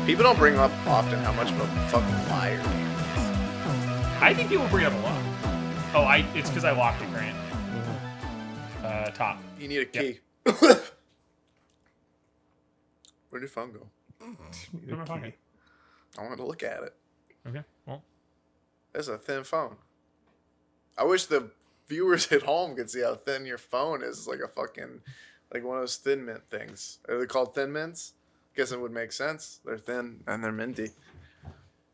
People don't bring up often how much of a fucking liar he is. I think people bring it up a lot. Oh, it's because I locked it, Grant. Top. You need a key. Where'd your phone go? Where's my pocket? I wanted to look at it. Okay, well. That's a thin phone. I wish the viewers at home could see how thin your phone is. It's like a fucking, like one of those Thin Mint things. Are they called Thin Mints? Guess it would make sense. They're thin and they're minty.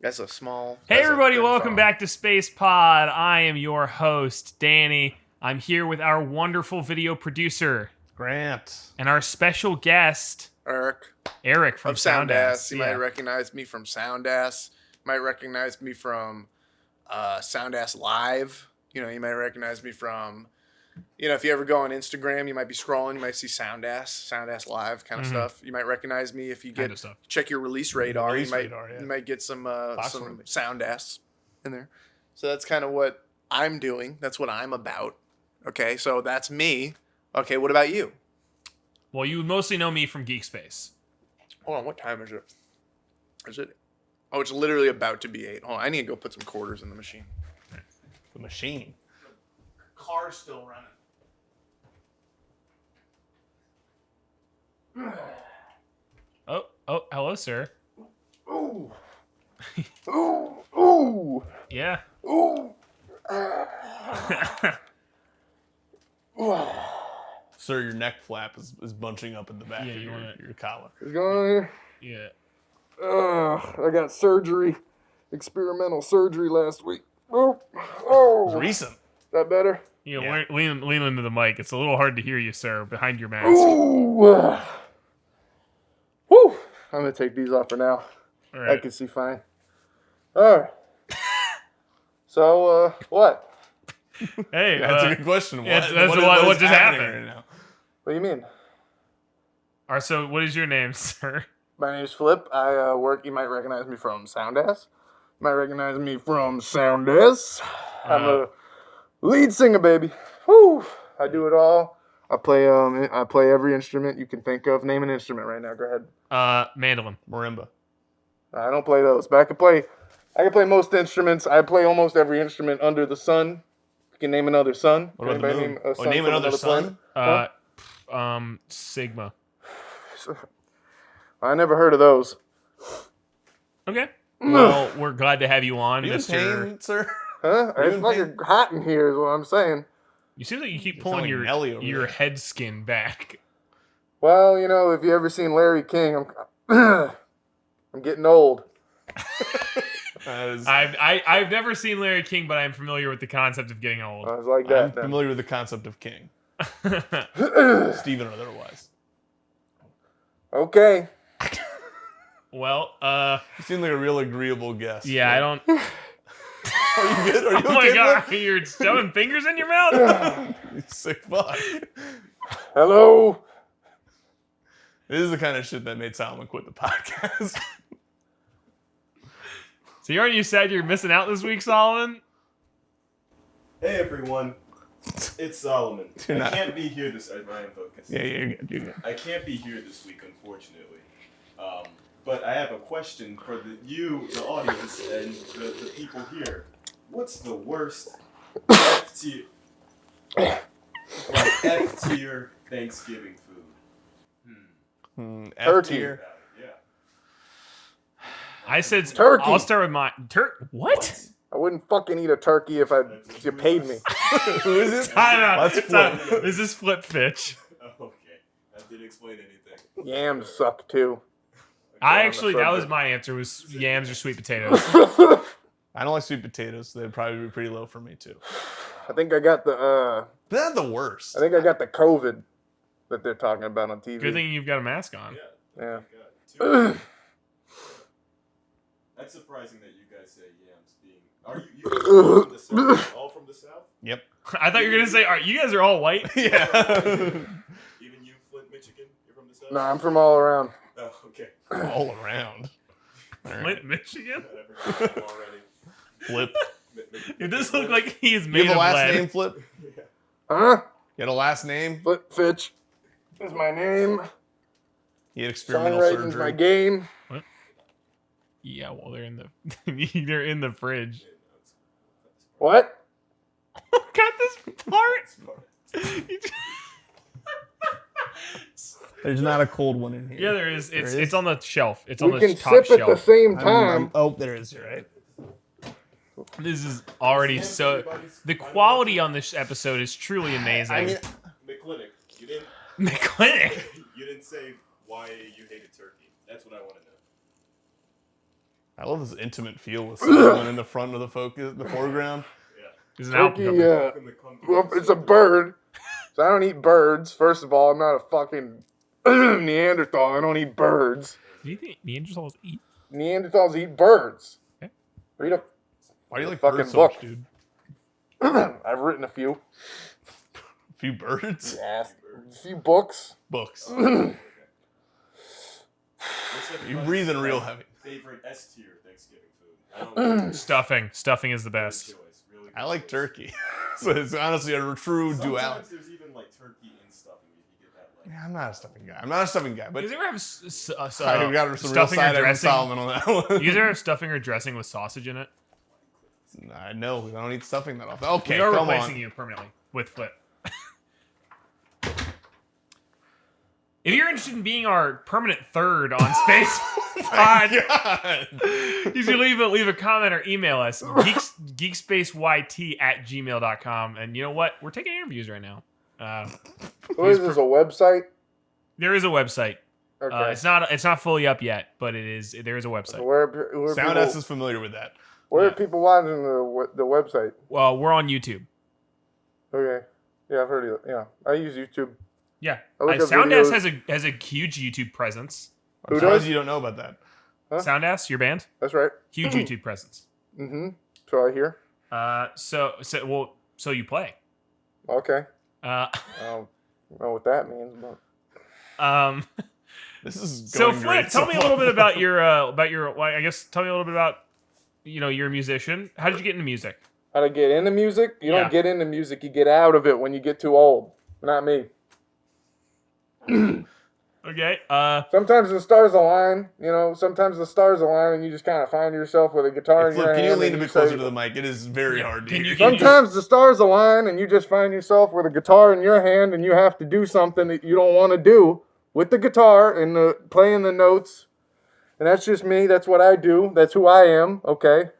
That's a small. Hey everybody, welcome back to Space Pod. I am your host, Danny. I'm here with our wonderful video producer, Grant. And our special guest, Eric from Soundass. You might recognize me from Soundass. Might recognize me from Soundass Live. You know, you might recognize me from, you know, if you ever go on Instagram, you might be scrolling, you might see Soundass Live kind of stuff. You might recognize me if you check your release radar. You might get some Soundass in there. So that's kind of what I'm doing. That's what I'm about. Okay, so that's me. Okay, what about you? Well, you mostly know me from GeekSpace. Hold on, what time is it? Is it? Oh, it's literally about to be 8. Hold on, I need to go put some quarters in the machine. The machine? The car's still running. Oh, hello, sir. Ooh. Ooh. Yeah. Ooh. Sir, your neck flap is bunching up in the back of your collar. It's going. Yeah. I got surgery, experimental surgery last week. It was recent. Is that better? Yeah. Lean into the mic. It's a little hard to hear you, sir, behind your mask. Ooh. Woo. I'm going to take these off for now. All right. I can see fine. All right. So, what? Hey, that's a good question. What just happened right now? What do you mean? All right, so what is your name, sir? My name's Flip. I work. You might recognize me from Soundass. You might recognize me from Soundass. I'm a lead singer, baby. Woo! I do it all. I play every instrument you can think of. Name an instrument right now. Go ahead. Mandolin. Marimba. I don't play those, but I can play most instruments. I play almost every instrument under the sun. You can name another sun. What about the moon? Name another sun? Sigma. I never heard of those. Okay. Well, we're glad to have you on, Mr. Pain, sir? Huh? It's fucking hot in here is what I'm saying. You seem like you keep pulling your head skin back. Well, you know, if you ever seen Larry King, I'm getting old. I've never seen Larry King, but I'm familiar with the concept of getting old. I was like that. I'm familiar with the concept of King. Steven or otherwise. Okay. Well, you seem like a real agreeable guest. Yeah, I don't. Are you good? Are you okay? Oh my god, you're shoving fingers in your mouth? You sick fuck. Hello. This is the kind of shit that made Solomon quit the podcast. So aren't you sad you're missing out this week, Solomon? Hey everyone, it's Solomon. I can't be here this. Ryan focus. Yeah, you're good. I can't be here this week, unfortunately. But I have a question for the audience, and the people here. What's the worst F tier Thanksgiving food? Turkey. Yeah. I said turkey. I'll start with my what? I wouldn't fucking eat a turkey if you paid me. Who is it? That's Flip. This is Flip Fitch. Oh, okay, that didn't explain anything. Yams suck too. That was my answer. Was yams or sweet potatoes? I don't like sweet potatoes. So they'd probably be pretty low for me too. I think I got the. They're the worst. I think I got the COVID that they're talking about on TV. Good thing you've got a mask on. Yeah. That's surprising that you guys say yams being. Are you guys from the South? All from the South? Yep. I thought you were gonna say, you guys are all white. Yeah. Even you, Flint, Michigan. You're from the South. No, I'm from all around. Oh, okay. All around. Flint, Michigan. Already. Flip. It does look like he's You made have a of last lead. name, Flip? Huh? You had a last name? Flip Fitch is my name. You had experimental Songwriting's surgery. my game. What? Yeah, well, they're in the they're in the fridge. What? Got this part. There's not a cold one in here. Yeah, there is. There is? It's on the shelf. It's on We the can top sip at the shelf. same time. Oh, there is. You're right. This is already so. The quality on this episode is truly amazing. I mean, McClinic, you didn't. McClinic. You didn't say why you hated turkey. That's what I want to know. I love this intimate feel with someone in the front of the foreground. There's an Turkey, album cover. Welcome to come to well, it's a bird. So I don't eat birds. First of all, I'm not a fucking Neanderthal. I don't eat birds. Do you think Neanderthals eat? Neanderthals eat birds. Okay. Read a Why do you like fucking birds so book. much, dude? I've written a few. A few birds? Yeah, a few books. Books. What's You breathing real heavy. favorite S tier Thanksgiving food? I don't know. Stuffing. Stuffing is the Good best. choice. Really good I like choice. turkey. So it's honestly a true Sometimes duality. there's even like turkey in stuffing. If you get that like. Yeah, I'm not a stuffing guy. I'm not a stuffing guy, but You guys ever have I got some real stuffing or side Evan dressing? Solomon on that one. You guys ever have stuffing or dressing with sausage in it? I know. I don't eat stuffing that often. Okay, We are come replacing on. you permanently with Flip. If you're interested in being our permanent third on Space Pod, God. you should leave a comment or email us geekspaceyt@gmail.com. And you know what? We're taking interviews right now. What is this, a website? There is a website. Okay. It's not fully up yet, but it is. There is a website. where Soundass people, is familiar with that. where yeah. are people watching the website? Well, we're on YouTube. Okay. Yeah, I've heard of it. Yeah, I use YouTube. Yeah, I look up Soundass videos. has a huge YouTube presence. I'm Who surprised does? you don't know about that. Huh? Soundass, your band, That's right. huge YouTube presence. Mm-hmm. So I hear. So you play. Okay. Uh, I don't know what that means, but This is so going Flip, great tell so me a far. little bit about your well, I guess tell me a little bit about you're a musician. How did you get into music? how to get into music? You Yeah. don't get into music. You get out of it when you get too old. Not me. Okay. Sometimes the stars align. Sometimes the stars align, and you just kind of find yourself with a guitar in Flip, your can you hand. lean a and bit say- closer to the mic? It is very hard to Can hear. you- can Sometimes the stars align, and you just find yourself with a guitar in your hand, and you have to do something that you don't want to do with the guitar and playing the notes. And that's just me. That's what I do. That's who I am. Okay.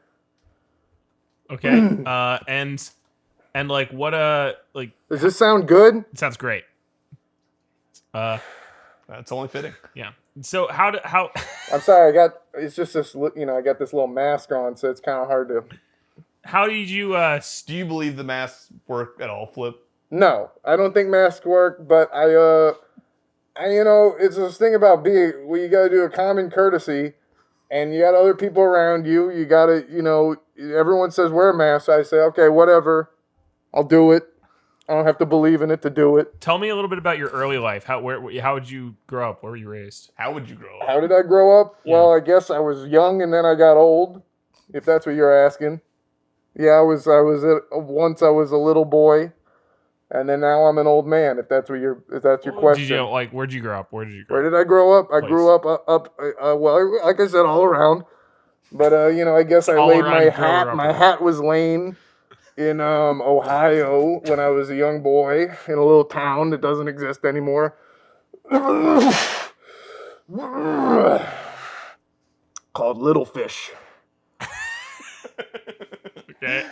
Okay. And like what like Does this sound good? it sounds great. That's only fitting. Yeah. So how I'm sorry. It's just this. I got this little mask on, so it's kind of hard to. how did you Do you believe the masks work at all, Flip? No, I don't think masks work, but it's this thing about you got to do a common courtesy, and you got other people around you. You got to, everyone says wear a mask. I say, okay, whatever, I'll do it. I don't have to believe in it to do it. tell me a little bit about your early life? How would you grow up? Where were you raised? How would you grow up? How did I grow up? Yeah. Well, I guess I was young and then I got old, if that's what you're asking. Yeah, once I was a little boy, and then now I'm an old man. If that's your question. Did you where'd you grow up? Where did you grow Where up? did I grow up? I Place. grew up well, like I said, all around. But I guess I All laid around my grew hat. up. My hat was laying in Ohio when I was a young boy in a little town that doesn't exist anymore. Called Little Fish. Okay.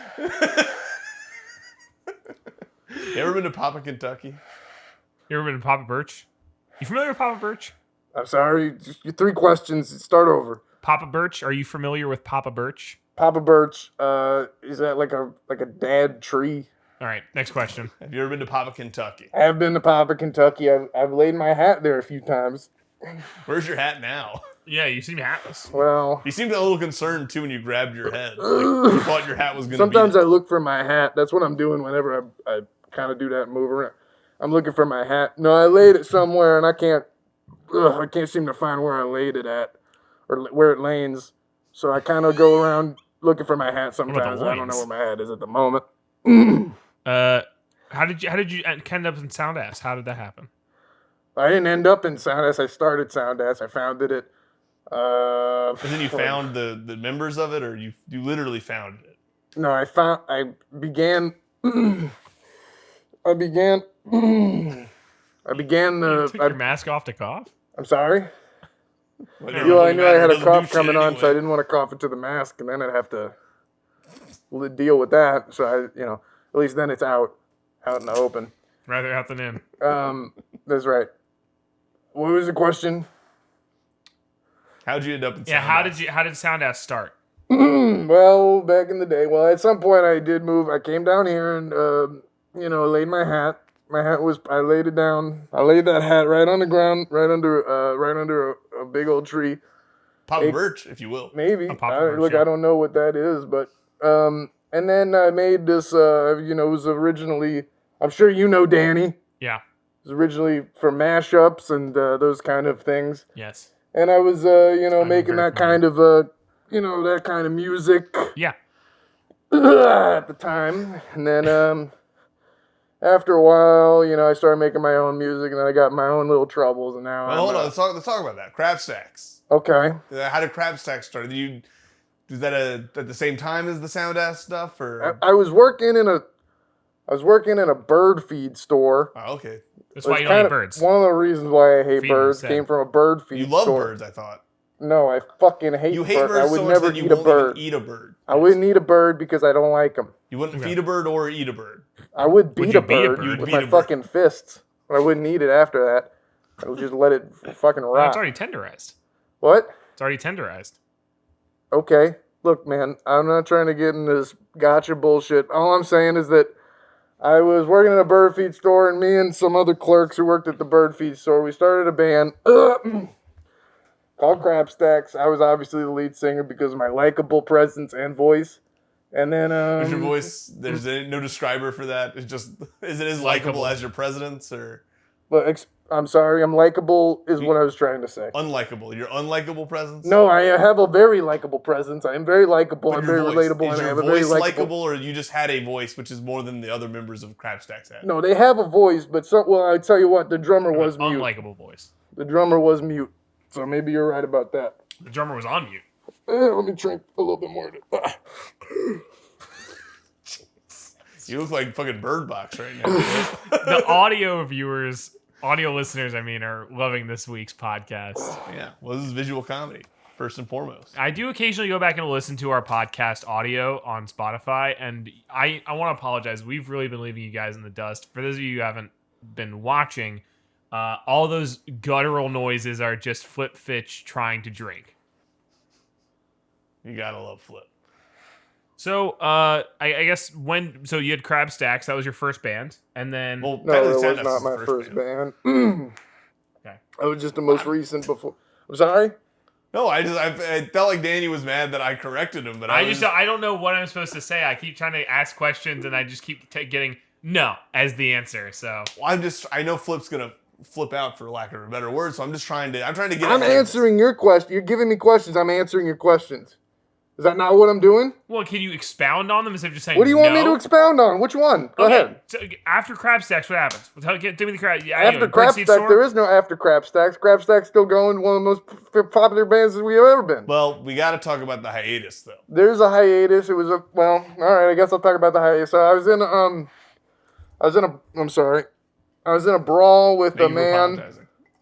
You ever been to Papa, Kentucky? You ever been to Papa Birch? You familiar with Papa Birch? I'm sorry. Just your 3 questions. Start over. Papa Birch. Are you familiar with Papa Birch? Papa Birch. Is that like a dad tree? All right. Next question. Have you ever been to Papa, Kentucky? I have been to Papa, Kentucky. I've laid my hat there a few times. Where's your hat now? Yeah, you seem hatless. Well, You seemed a little concerned too when you grabbed your head. Like, you thought your hat was going to be. sometimes I look for my hat. That's what I'm doing whenever I kind of do that move around. I'm looking for my hat. No, I laid it somewhere and I can't seem to find where I laid it at or where it lanes. So I kind of go around looking for my hat about sometimes. the I don't know loins? where my hat is at the moment. How did you end up in Soundass? How did that happen? I didn't end up in Soundass. I started Soundass. I founded it. And then you found the members of it, or you literally found it? No, I began You took your mask off to cough? I'm sorry. Well, I knew I had a doesn't cough do shit coming on, so I anyway. didn't want to cough into the mask, and then I'd have to deal with that. So at least then it's out in the open. Rather out than in. That's right. What was the question? How'd you end up in Yeah, Soundass? how did Soundass start? Well, back in the day. Well, at some point I did move. I came down here and laid my hat. My hat was. I laid it down. I laid that hat right on the ground, right under a big old tree. Papa Birch, if you will. Maybe. A Papa Birch, Look, yeah. I don't know what that is, but and then I made this. It was originally. I'm sure you know Danny. Yeah. It was originally for mashups and those kind of things. Yes. And I was, making very that kind of, that kind of music Yeah. at the time. And then after a while, I started making my own music, and then I got my own little troubles, and now Well, hold on. Let's talk about that. Crapstacks. Okay. How did Crapstacks start? Was that at the same time as the Soundass stuff, or? I was working in a bird feed store. Oh, okay. That's why It's you don't eat kind of birds. One of the reasons why I hate Feed 'em birds instead. came from a bird feed You love store. birds, I thought. No, I fucking hate You hate birds. birds I would so much never that you eat a won't bird. even eat a bird. I wouldn't eat a bird because I don't like them. You wouldn't Okay. feed a bird or eat a bird. I would beat you a beat a bird bird? You'd with beat my a bird. fucking fists. But I wouldn't eat it after that. I would just let it fucking No, rot. it's already tenderized. What? It's already tenderized. Okay. Look, man, I'm not trying to get in this gotcha bullshit. All I'm saying is that I was working at a bird feed store, and me and some other clerks who worked at the bird feed store, we started a band called Crapstacks. I was obviously the lead singer because of my likable presence and voice. And then Is your voice? There's no describer for that. It's just is it as likable Likeable. as your president's or I'm sorry, I'm likable is what I was trying to say. unlikable? Your unlikable presence? No, I have a very likable presence. I am very likable. But I'm your very voice, relatable, is and I your have a very voice likable. likable, or you just had a voice which is more than the other members of Crapstacks had? No, they have a voice, but I tell you what, the drummer was mute. Unlikable voice. The drummer was mute, so maybe you're right about that. The drummer was on mute. Let me drink a little bit more. You look like fucking Bird Box right now. The audio listeners, are loving this week's podcast. Yeah. Well, this is visual comedy first and foremost. I do occasionally go back and listen to our podcast audio on Spotify, and I want to apologize. We've really been leaving you guys in the dust. For those of you who haven't been watching, all those guttural noises are just Flip Fitch trying to drink. You gotta love Flip. So, I guess so you had Crabstacks, that was your first band, and then Well, No, Patty it was Soundass not is my the first band. Okay. I was just the most recent before. I'm sorry? No, I felt like Danny was mad that I corrected him, but I don't know what I'm supposed to say. I keep trying to ask questions, and I just keep getting no as the answer. So I know Flip's gonna flip out for lack of a better word, so I'm trying to get. I'm ahead of this. answering your question. You're giving me questions. I'm answering your questions. Is that not what I'm doing? well, can you expound on them instead of just saying? What do you want me no? to expound on? Which one? Go Okay, ahead. so after Crabstacks, what happens? Give me the crab. Yeah, After Crapstacks, there is no after Crapstacks. Crapstacks still going, one of the most popular bands that we have ever been. Well, we got to talk about the hiatus, though. There's a hiatus. It was all right. I guess I'll talk about the hiatus. So I was in a brawl with a Thank you for man.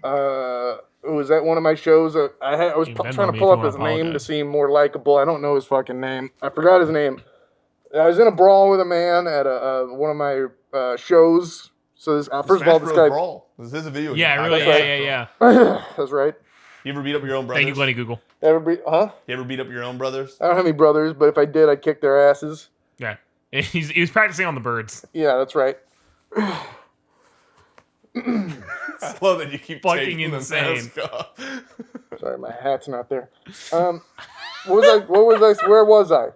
apologizing. It was at one of my shows. I was You trying Venmo to me pull if up you his wanna name to apologize. seem more likable. I don't know his fucking name. I forgot his name. I was in a brawl with a man at one of my shows. So first of all, Smash this Bros. guy. Brawl. This is a video. Yeah, game really. podcast. Yeah. That's right. You ever beat up your own brothers? Thank you, Glenny Google. Everybody, huh? You ever beat up your own brothers? I don't have any brothers, but if I did, I'd kick their asses. Yeah, he was practicing on the birds. Yeah, that's right. I love that you keep Fucking taking insane. the mask off. Sorry, my hat's not there. What was I? Where was I?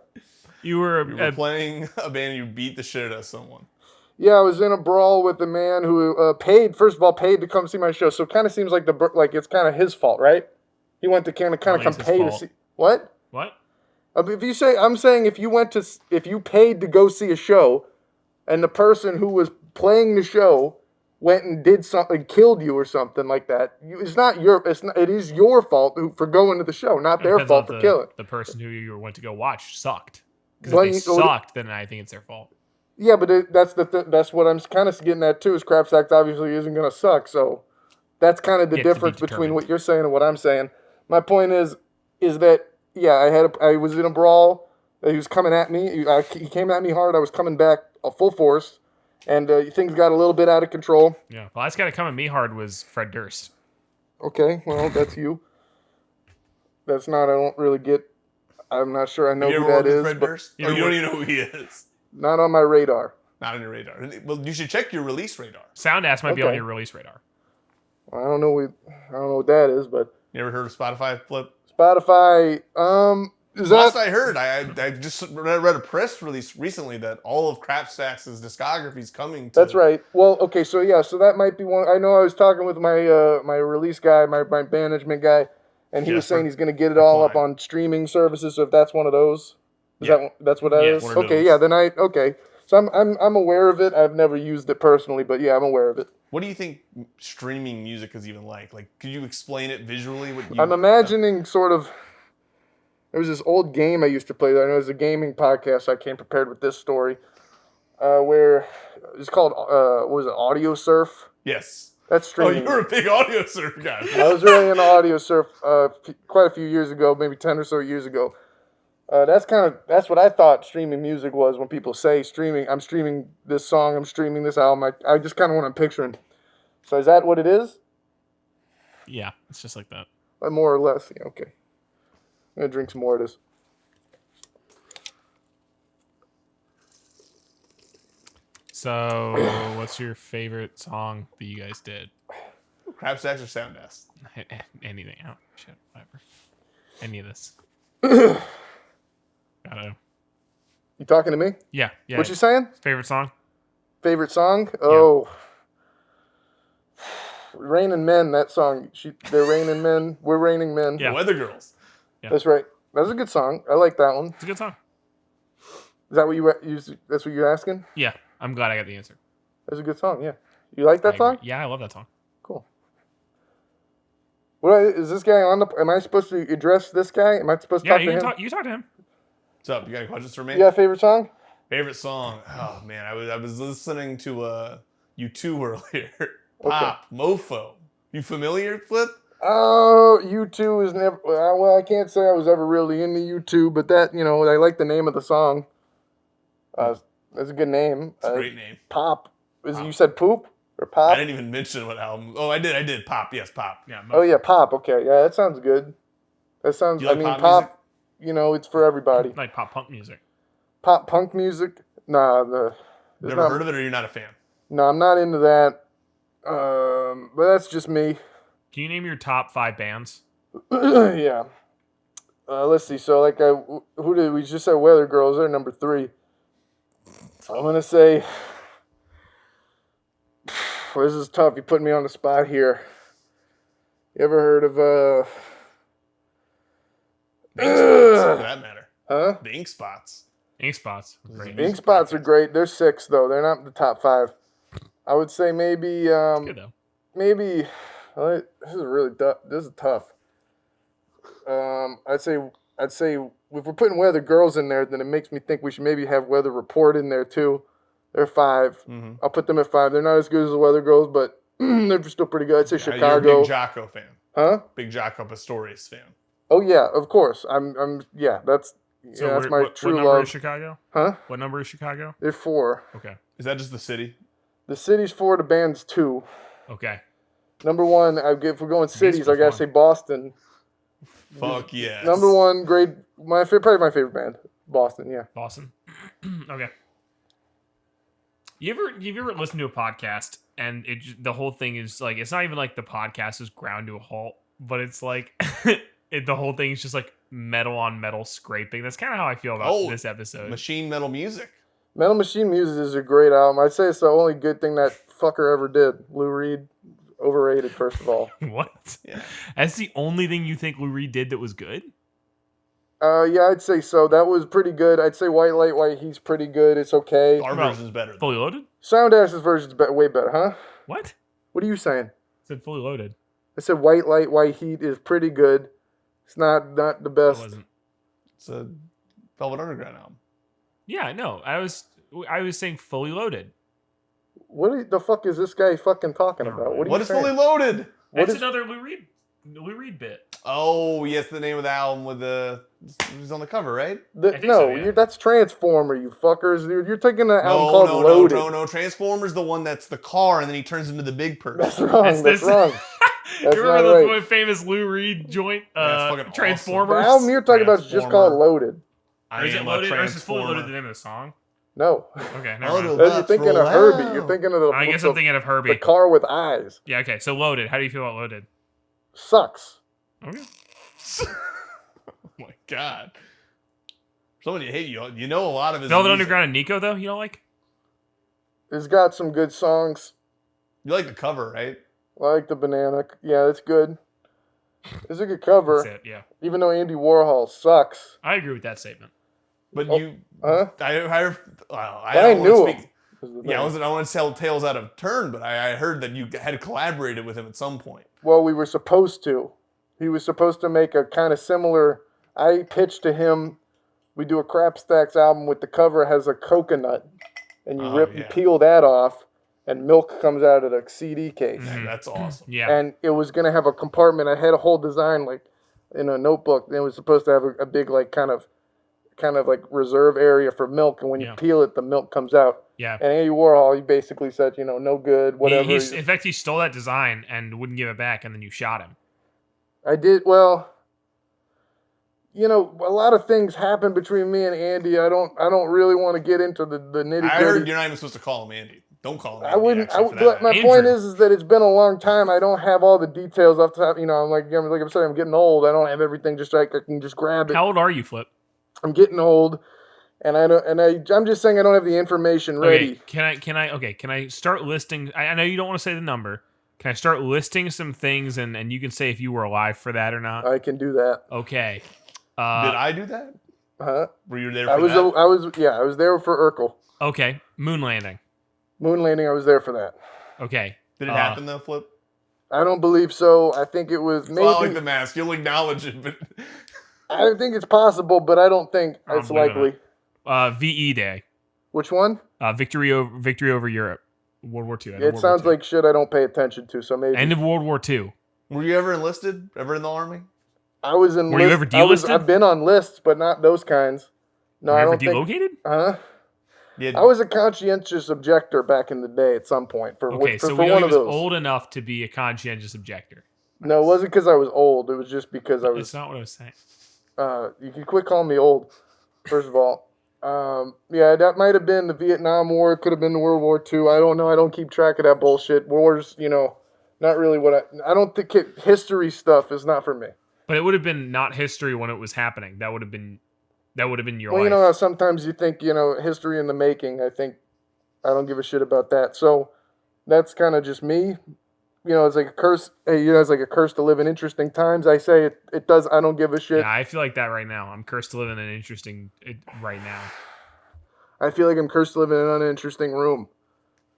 You were, You were playing a band and you beat the shit out of someone. Yeah, I was in a brawl with a man who paid to come see my show. So it kind of seems like it's kind of his fault, right? He went to kind of come it's his pay to fault. see what? what? I'm saying if you paid to go see a show, and the person who was playing the show went and did something, killed you or something like that, it is your fault for going to the show, not their Depends fault on for killing. the person who you went to go watch sucked. Because Well, if they sucked, then I think it's their fault. Yeah, but that's what I'm kind of getting at too. Is Crapstacks obviously isn't going to suck, so that's kind of the Yet to be difference between determined. what you're saying and what I'm saying. My point is that I was in a brawl. He was coming at me. He came at me hard. I was coming back full force, and things got a little bit out of control. Yeah. The last guy to come at me hard was Fred Durst. Okay, well that's you. That's not. I don't really get. I'm not sure I know You who ever that worked with is, Fred but Durst? Oh, you don't even know who he is. not on my radar. Not on your radar. Well, you should check your release radar. Soundass might be on Okay. your release radar. I don't know what that is, but You ever heard of Spotify, Flip? Spotify. Is Last that I heard, I just read a press release recently that all of Crapstacks' discography is coming to... That's right. Well, okay, so that might be one. I know I was talking with my my release guy, my management guy, and he was Jesper? saying he's going to get it all up Klein. on streaming services. So if that's one of those, that's what that Yeah, is? one of Okay, those. yeah. Then okay. So I'm aware of it. I've never used it personally, but yeah, I'm aware of it. What do you think streaming music is even like? Like, could you explain it visually? I'm imagining sort of. There was this old game I used to play. I know it was a gaming podcast. So I came prepared with this story, where it's called what was it, Audio Surf? Yes. That's Oh, streaming. you're a big audio surf guy. I was really into Audio Surf quite a few years ago, maybe 10 or so years ago. That's what I thought streaming music was when people say streaming. I'm streaming this song. I'm streaming this album. I just kind of what I'm picturing. So is that what it is? Yeah, it's just like that. More or less. Yeah, okay. I'm going to drink some more of this. So, what's your favorite song that you guys did? Crapstacks or Soundass? Anything. Oh, shit, whatever. Any of this. Gotta. You talking to me? Yeah. What you saying? Favorite song? Favorite song? Oh. Raining Men, that song. They're raining men. We're raining men. Yeah. The Weather Girls. Yeah. That's right. That's a good song. I like that one. It's a good song. Is that what that's what you're asking? Yeah, I'm glad I got the answer. That's a good song, yeah. You like that I song? agree. Yeah, I love that song. Cool. Is this guy on the... Am I supposed to address this guy? Am I supposed to Yeah, talk to him? you can talk to him. What's up? You got any questions for me? You got a favorite song? Favorite song? Oh, man. I was listening to U2 earlier. Pop, Mofo. You familiar, Flip? Oh, U2 is never... Well, I can't say I was ever really into U2, but that, I like the name of the song. That's a good name. It's a great name. Pop. Pop. You said poop? Or pop? I didn't even mention what album. Oh, I did. Pop. Yes, Pop. Yeah. Oh, yeah, pop. Okay, yeah, that sounds good. That sounds... You like pop pop it's for everybody. Like pop punk music. Pop punk music? Nah, Never heard of it, or you're not a fan? No, I'm not into that. But that's just me. Can you name your top 5 bands? Yeah. Let's see. So, who did we just said? Weather Girls. They're number 3. So I'm gonna say. This is tough. You put me on the spot here. You ever heard of The Ink Spots, for that matter. Huh? The Ink Spots. Ink Spots. Great. Ink Spots are great. They're 6 though. They're not the top 5. I would say maybe Good though. maybe. This is really tough. This is tough. I'd say if we're putting Weather Girls in there, then it makes me think we should maybe have Weather Report in there too. They're 5. Mm-hmm. I'll put them at 5. They're not as good as the Weather Girls, but they're still pretty good. I'd say You're a Chicago. big Jocko fan. Huh? Big Jocko Pastorius fan. Oh yeah, of course. That's So my what true number love. is Chicago? Huh? What number is Chicago? They're 4. Okay. Is that just the city? The city's 4. The band's 2. Okay. Number 1, if we're going cities, I gotta fun. say Boston. Fuck yes. Number 1, great. Probably my favorite band, Boston. Yeah. Boston. Okay. You ever listen to a podcast and the whole thing is like, it's not even like the podcast is ground to a halt, but it's like the whole thing is just like metal on metal scraping. That's kind of how I feel about this episode. Machine Metal Music. Metal Machine Music is a great album. I'd say it's the only good thing that fucker ever did. Lou Reed, overrated, first of all. What? Yeah. That's the only thing you think Lou Reed did that was good? Yeah, I'd say so. That was pretty good. I'd say White Light White He's pretty good. It's okay. Our About version's better. Though. Fully Loaded? Soundash's version's way better, huh? What? What are you saying? I said fully loaded. I said White Light, White Heat is pretty good. It's not the It best. wasn't. It's a Velvet Underground album. Yeah, no. I was saying fully loaded. What the fuck is this guy fucking talking Never about? mind. What are What you is saying? Fully Loaded? What That's is- another Lou Reed bit. Oh, yes, the name of the album with he's on the cover, right? I think no, so, yeah. that's Transformer, you fuckers. You're taking an album No, called no, Loaded. no. Transformers the one that's the car, and then he turns into the big person. That's wrong. That's this- wrong. That's You remember not the right. famous Lou Reed joint? Yeah, it's fucking The Transformers. album you're talking about is just called Transformer. Loaded. Or is it loaded? Or is it fully loaded? The name of the song? No. Okay, never Loaded. mind. You're thinking of Herbie. You're thinking of I guess the, I'm thinking of the Herbie. car with eyes. Yeah. Okay. So loaded. How do you feel about loaded? Sucks. Okay. Oh my god. Somebody hate you. You know a lot of his Velvet music. Underground and Nico though. You don't like? It's got some good songs. You like the cover, right? I like the banana. Yeah, it's good. It's a good cover. That's it. Yeah. Even though Andy Warhol sucks. I agree with that statement. But Oh, you, huh? I I don't knew want to him. speak. is the Yeah, I thing. want to tell tales out of turn, but I heard that you had collaborated with him at some point. Well, we were supposed to. He was supposed to make a kind of similar. I pitched to him. We do a Crapstacks album with the cover has a coconut, and you Oh, you yeah. peel that off, and milk comes out of the CD case. Mhm. That's awesome. Yeah. And it was gonna have a compartment. I had a whole design like in a notebook. And it was supposed to have a big like kind of like reserve area for milk. And when you Yeah. peel it, the milk comes out. Yeah. And Andy Warhol, he basically said, no good, whatever. In fact, he stole that design and wouldn't give it back, and then you shot him. I did well. A lot of things happen between me and Andy. I don't really want to get into the nitty I heard gritty. you're not even supposed to call him Andy. Don't call him Andy. I wouldn't. actually, for that But my matter. point Andrew. is that it's been a long time. I don't have all the details off the top. I'm like I'm saying, I'm getting old. I don't have everything just like I can just grab it. How old are you, Flip? I'm getting old, and I'm just saying I don't have the information ready. Okay. Can I start listing? I know you don't want to say the number. Can I start listing some things, and you can say if you were alive for that or not? I can do that. Okay. Did I do that? Huh? Were you there for I was that? I was there for Urkel. Okay. Moon landing. Moon landing. I was there for that. Okay. Did it happen though, Flip? I don't believe so. I think it was It's not like maybe. the mask. You'll acknowledge it, but I think it's possible, but I don't think I don't it's believe likely. VE Day. Which one? Victory over Europe. World War II. It sounds like shit I don't pay attention to. So maybe. End of World War II. were you ever enlisted? Ever in the army? I was in. Were you ever delisted? I've been on lists, but not those kinds. No, Were I you ever don't think. delocated? Huh? Yeah. I was a conscientious objector back in the day at some point for Okay, for so we know one he of was those. old enough to be a conscientious objector. No, it wasn't because I was old. It was just because I That's was. not what I was saying. You can quit calling me old. First of all, yeah, that might have been the Vietnam War. It could have been the World War II. I don't know. I don't keep track of that bullshit. Wars, not really what I don't think history stuff is not for me. But it would have been not history when it was happening. That would have been your Well, life. you know how sometimes you think, history in the making. I think I don't give a shit about that. So that's kind of just me. It's like a curse. It's like a curse to live in interesting times. I say it does. I don't give a shit. Yeah, I feel like that right now. I'm cursed to live in an interesting right now. I feel like I'm cursed to live in an uninteresting room.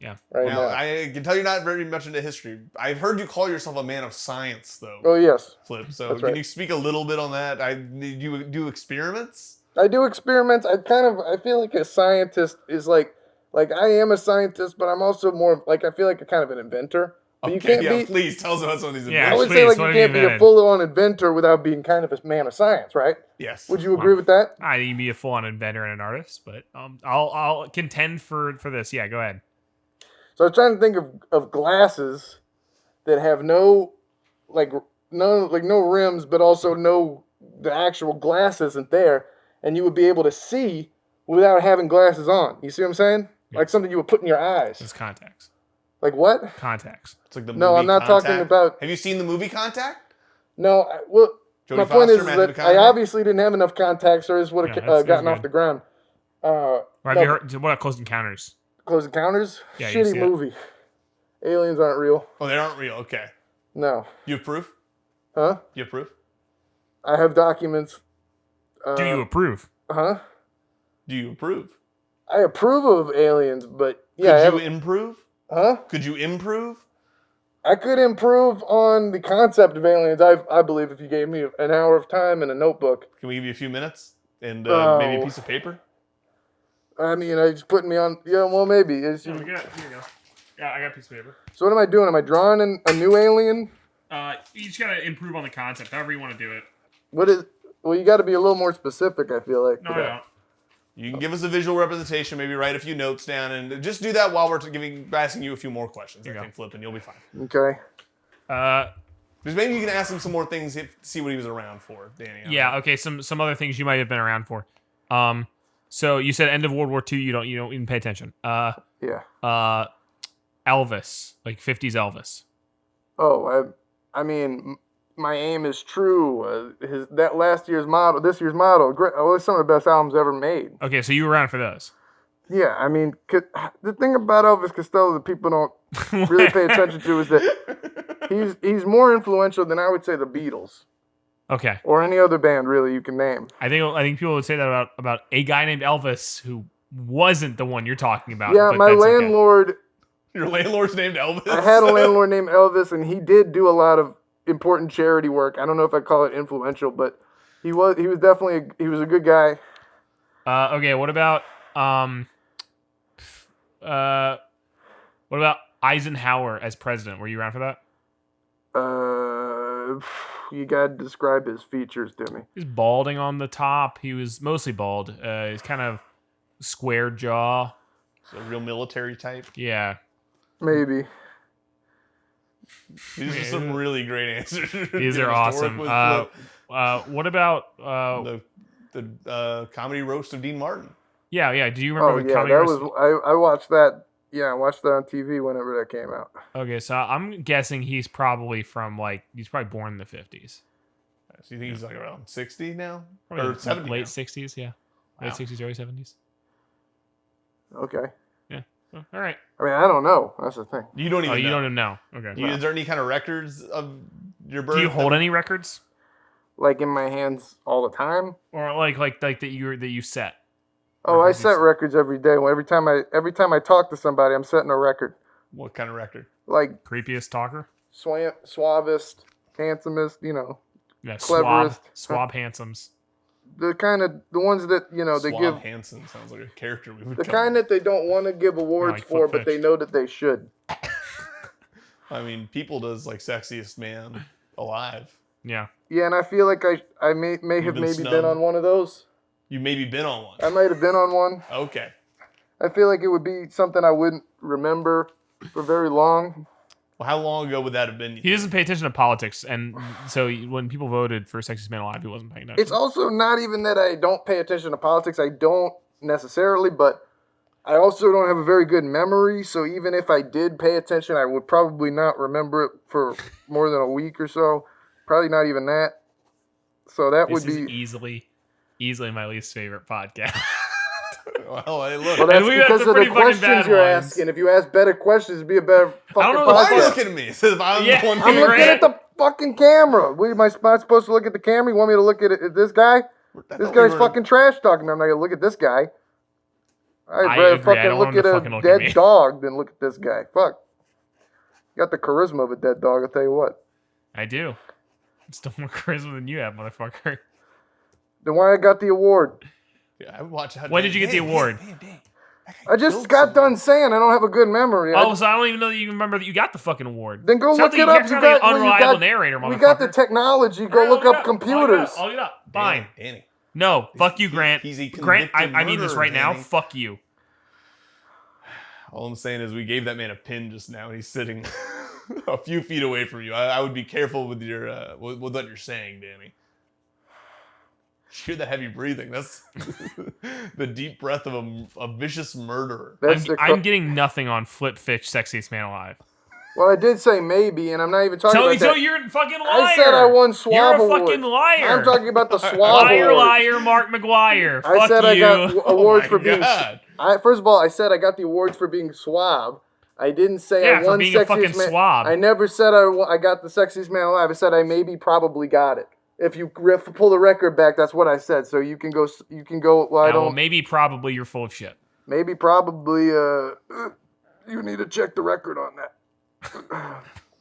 Yeah. Right Now, now. I can tell you're not very much into history. I've heard you call yourself a man of science, though, Oh yes, Flip. So That's can right. you speak a little bit on that? You do experiments? I do experiments. I feel like a scientist is like I am a scientist, but I'm also more like I feel like a kind of an inventor. But you can't be. Please tell us about some of these Yeah, I would inventions. say like please, what you have can't you be a invented? full-on inventor without being kind of a man of science, right? Yes. Would you agree with that? I need to be a full-on inventor and an artist, but I'll contend for this. Yeah, go ahead. So I was trying to think of glasses that have no rims, but also the actual glass isn't there, and you would be able to see without having glasses on. You see what I'm saying? Yeah. Like something you would put in your eyes. It's contacts. Like what? Contacts. It's like the No, movie I'm not Contact. talking about. Have you seen the movie Contact? No, Jodie my Foster, point is Matthew that I McConaughey? obviously didn't have enough contacts, or else would have Yeah, that's gotten good. off the ground. Or have No. you heard what about Close Encounters? Close Encounters? Yeah, you see Shitty it. movie. Aliens aren't real. Oh, they aren't real. Okay. No. You have proof? Huh? You have proof? I have documents. Do you approve? Huh? Do you approve? I approve of aliens, but yeah, I Could have, you improve? Huh? Could you improve? I could improve on the concept of aliens. I believe if you gave me an hour of time and a notebook. Can we give you a few minutes and maybe Oh. a piece of paper? I mean, it's putting me on. Yeah, well, maybe. Yeah, here you go. Yeah, I got a piece of paper. So what am I doing? Am I drawing a new alien? You just gotta improve on the concept, however you want to do it. What is? Well, you got to be a little more specific. I feel like. No, I don't. You can give us a visual representation, maybe write a few notes down, and just do that while we're asking you a few more questions. I think, Flip, and you'll be fine. Okay. Because maybe you can ask him some more things, see what he was around for, Danny. Yeah. Okay. Some other things you might have been around for. So you said end of World War II. You don't even pay attention. Yeah. Elvis, like 50s Elvis. Oh, I mean, my aim is true. That last year's model, this year's model, great. Oh, it's some of the best albums ever made. Okay, so you were around for those. Yeah, I mean, the thing about Elvis Costello that people don't really pay attention to is that he's more influential than I would say the Beatles. Okay. Or any other band really you can name. I think people would say that about a guy named Elvis who wasn't the one you're talking about. Yeah, but my that's okay. landlord. Your landlord's named Elvis? I had a landlord named Elvis, and he did do a lot of important charity work. I don't know if I call it influential, but he was definitely he was a good guy. Okay, what about Eisenhower as president? Were you around for that? You gotta describe his features to me. He's balding on the top. He was mostly bald. He's kind of square jaw. So a real military type. Yeah. Maybe. These are some really great answers. These are awesome. What about the comedy roast of Dean Martin? Yeah. Do you remember the yeah, comedy that roast? was I watched that. Yeah, I watched that on TV whenever that came out. Okay, so I'm guessing he's probably born in the 50s. So you think he's like around 60 now? Probably Or 70 late now? 60s, yeah. Wow. Late 60s, early 70s. Okay. Yeah. All right. I mean, I don't know. That's the thing. You don't even You know. don't even know. Okay. Is there any kind of records of your birth? Do you hold any records? Like in my hands all the time. Or like that you set? Oh, I Records you set set. records every day. Every time I talk to somebody, I'm setting a record. What kind of record? Like Creepiest talker? suavest, handsomest, Yeah, Cleverest. swab handsomes. the ones that they Suave give. Hansen sounds like a character we would The come kind that they don't want to give awards like for, Flip but they Fitch. know that they should. I mean, People does like sexiest man alive. Yeah. Yeah, and I feel like I may have been maybe snubbed. been on one of those. You maybe been on one. I might have been on one. Okay. I feel like it would be something I wouldn't remember for very long. Well, how long ago would that have been? He doesn't pay attention to politics, and so when people voted for Sexiest Man Alive, he wasn't paying attention. It's also not even that I don't pay attention to politics. I don't necessarily, but I also don't have a very good memory. So even if I did pay attention, I would probably not remember it for more than a week or so. Probably not even that. So that This would is be easily my least favorite podcast. Well, hey, look. Well, that's And we got because some of the pretty fucking bad questions you're ones. asking. If you ask better questions, it'd be a better fucking know, Why are you podcast. looking at me? It says if I'm Yeah, the one I'm who looking Grant. at the fucking camera. Am I not supposed to look at the camera? You want me to look at this guy? This guy's fucking trash talking. I'm not gonna look at this guy. I'd I rather agree. I fucking don't look want him at to a fucking look at me. dead dog than look at this guy. Fuck. You got the charisma of a dead dog, I'll tell you what. I do. It's still more charisma than you have, motherfucker. Then why I got the award? Yeah, I would watch how. When did you get the award? I just got done saying I don't have a good memory. Oh, so I don't even know that you remember that you got the fucking award. Then go Sounds look it like up. You're like an well, unreliable narrator, motherfucker. we got the technology. Go look up computers. I'll get up. Fine. Danny. No, fuck you, Grant. He's a Grant, I convicted need this murderer, right now. Danny. Fuck you. All I'm saying is we gave that man a pin just now, and he's sitting a few feet away from you. I would be careful with your with what you're saying, Danny. Hear the heavy breathing. That's the deep breath of a vicious murderer. I'm getting nothing on Flip Fitch, Sexiest Man Alive. Well, I did say maybe, and I'm not even talking about So that. you're a fucking liar. I said I won Swab You're a Awards. fucking liar. I'm talking about the Swab Liar, Awards. liar, Mark McGuire. I Fuck said you. I got awards my for being. God. First of all, I said I got the awards for being suave. I didn't say Yeah, I for won being a sexiest fucking man. swab. I never said I got the sexiest man alive. I said I maybe probably got it. If you pull the record back, that's what I said. So you can go. Well, I Yeah, don't. well, maybe, probably, you're full of shit. Maybe probably. You need to check the record on that.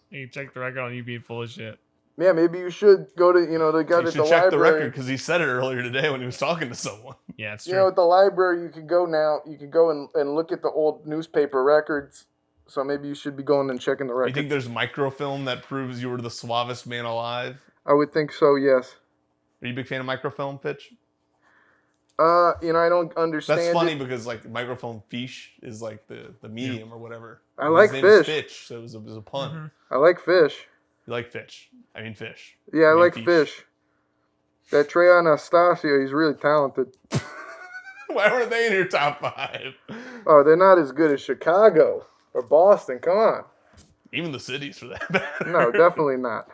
You check the record on you being full of shit. Yeah, maybe you should go to, the guy You at should the check the library. record because he said it earlier today when he was talking to someone. Yeah, it's You true. know, at the library, you could go now. You could go and look at the old newspaper records. So maybe you should be going and checking the You records. think there's microfilm that proves you were the suavest man alive? I would think so, yes. Are you a big fan of microfilm, Fitch? I don't understand. That's funny it. because like microfilm fish is like the medium or whatever. I like His name is fish. Fitch, so it was a pun. Mm-hmm. I like fish. You like fish? I mean fish. Yeah, I mean like fish. That Trey Anastasio, he's really talented. Why weren't they in your top 5? Oh, they're not as good as Chicago or Boston. Come on. Even the cities for that matter. No, definitely not.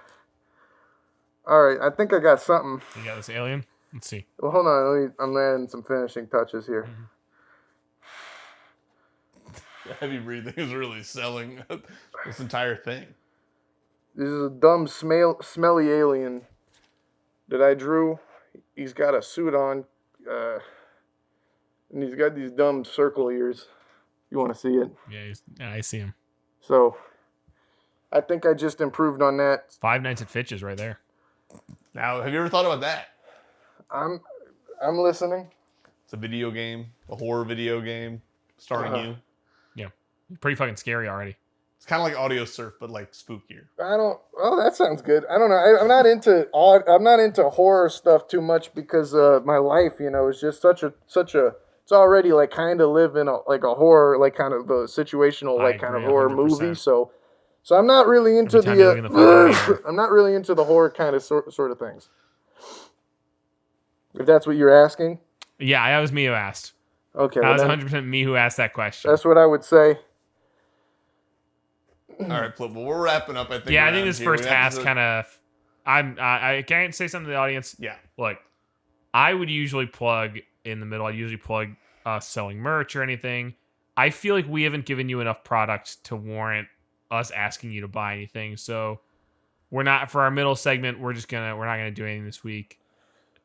All right, I think I got something. You got this alien? Let's see. Well, hold on. I'm adding some finishing touches here. The heavy breathing is really selling this entire thing. This is a dumb, smelly alien that I drew. He's got a suit on, and he's got these dumb circle ears. You want to see it? Yeah, I see him. So, I think I just improved on that. 5 Nights at Fitch's right there. Now, have you ever thought about that? I'm listening. It's a video game, a horror video game, starring you. Yeah. Pretty fucking scary already. It's kind of like Audio Surf, but like spookier. Oh, that sounds good. I don't know. I'm not into horror stuff too much because my life, is just such a. It's already like kind of live in a horror, like kind of a situational, I like kind of agree, horror 100%. movie. So I'm not really into Every time you look in the fucking mirror. I'm not really into the horror kind of sort of things. If that's what you're asking. Yeah, that was me who asked. Okay. That well was then, 100% me who asked that question. that's what I would say. All right, Flip. Well, we're wrapping up. I think. Yeah, I think around this here. first We have half's to- kind of. I can't say something to the audience. Yeah. Look, I would usually plug in the middle. I usually plug us selling merch or anything. I feel like we haven't given you enough product to warrant us asking you to buy anything. So we're not for our middle segment. We're not gonna do anything this week.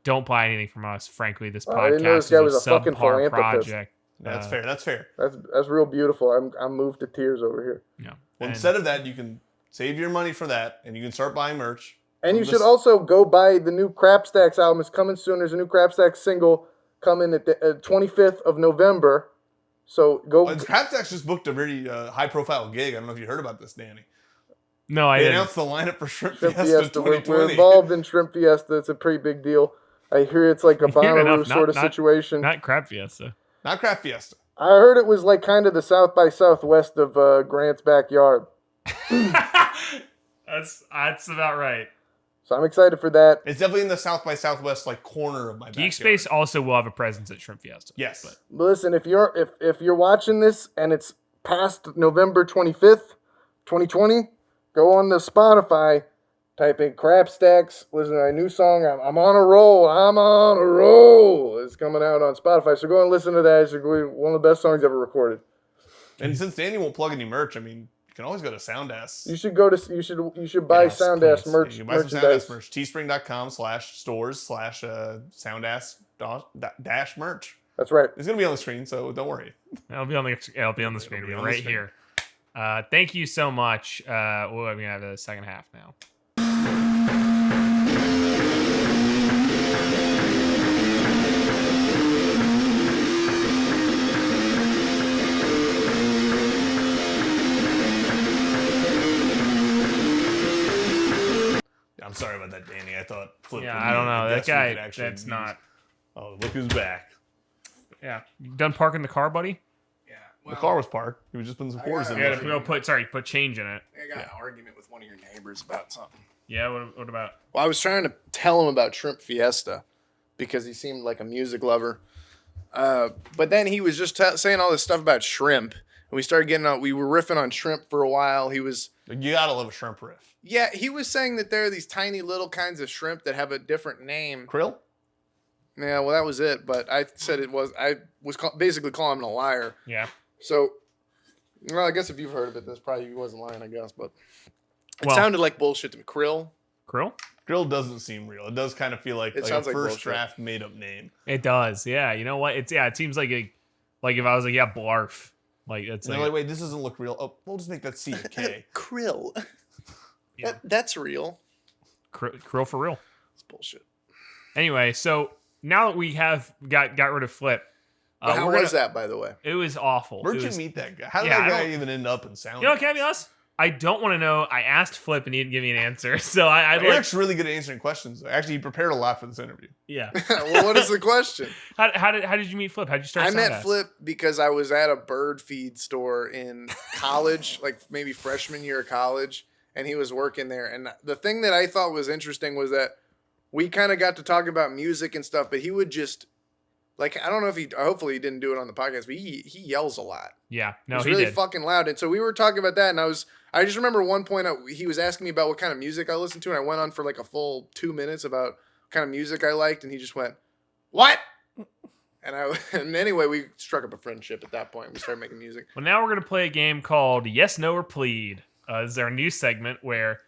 Don't buy anything from us. Frankly, this I didn't know podcast this guy is was a a fucking subpar philanthropist. project. That's fair. That's fair. That's real beautiful. I'm moved to tears over here. Yeah. Well, And- instead of that, you can save your money for that, and you can start buying merch. And you This- should also go buy the new Crapstacks album. It's coming soon. There's a new Crapstacks single coming at the 25th of November. So go. Well, Crapstacks just booked a very high-profile gig. I don't know if you heard about this, Danny. No, I They didn't. announced the lineup for Shrimp Shrimp Fiesta Fiesta. We're 2020. involved in Shrimp Fiesta. It's a pretty big deal. I hear it's like a Fair enough. Bonnaroo sort of situation. Not Crab Fiesta. Not Craft Fiesta. I heard it was like kind of the South by Southwest of Grant's backyard. That's about right. So I'm excited for that. It's definitely in the South by Southwest like corner of my backyard. GeekSpace also will have a presence at Shrimp Fiesta. Yes. But Listen, if you're watching this and it's past November 25th, 2020, go on the Spotify, type in Crapstacks, listen to my new song. I'm on a roll. I'm on a roll. It's coming out on Spotify. So go and listen to that. It's one of the best songs ever recorded. And since Danny won't plug any merch, I mean, you can always go to Soundass. You should go to you should buy Yes, Soundass please. merch You can buy some merchandise. Soundass merch. Teespring.com/stores/Soundass-merch. That's right. It's going to be on the screen, so don't worry. it'll be on the screen be on the right screen. here. Thank you so much. We're gonna have the second half now. I'm sorry about that, Danny. I thought Flip. Yeah, would I be don't the know. That guest we guy. could actually That's use. not. Oh, look who's back. Yeah. You done parking the car, buddy? Yeah. The car was parked. He was just putting some quarters in You there. gotta put change in it. I got an argument with one of your neighbors about something. Yeah. What about? Well, I was trying to tell him about Shrimp Fiesta because he seemed like a music lover. But then he was just saying all this stuff about shrimp. And we started getting on, we were riffing on shrimp for a while. He was, You gotta love a shrimp riff. yeah, he was saying that there are these tiny little kinds of shrimp that have a different name. Krill? Yeah, well, that was it. But I said I was basically calling him a liar. Yeah. So, well, I guess if you've heard of it, that's probably he wasn't lying, I guess. But it Well- sounded like bullshit to me. Krill? Krill? Krill doesn't seem real. It does kind of feel like, It like sounds a like first bullshit. draft made up name. It does. Yeah. You know what? It seems like if I was like, yeah, Blarf. Like that's And they're like, wait, this doesn't look real. Oh, we'll just make that C a K. Krill. Yeah. That's real. Krill for real. It's bullshit. Anyway, so now that we have got rid of Flip, How was that, by the way? It was awful. Where'd It you was- meet that guy? How did Yeah, that I guy don't- even end up in Soundass? You know, can I be honest? I don't want to know. I asked Flip and he didn't give me an answer. So I'd like, Eric's really good at answering questions. Actually, he prepared a lot for this interview. yeah. Well, what is the question? How did you meet Flip? How did you start? I met Soundass? Flip because I was at a bird feed store in college, like maybe freshman year of college, and he was working there. And the thing that I thought was interesting was that we kind of got to talk about music and stuff, but he would just, like, I don't know if hopefully he didn't do it on the podcast, but he yells a lot. Yeah. No, He's he really did. fucking loud. And so we were talking about that, and I just remember one point he was asking me about what kind of music I listened to, and I went on for like a full 2 minutes about what kind of music I liked, and he just went, "What?" And anyway, we struck up a friendship at that point. We started making music. Well, now we're gonna play a game called Yes, No, or Plead. This is our new segment where,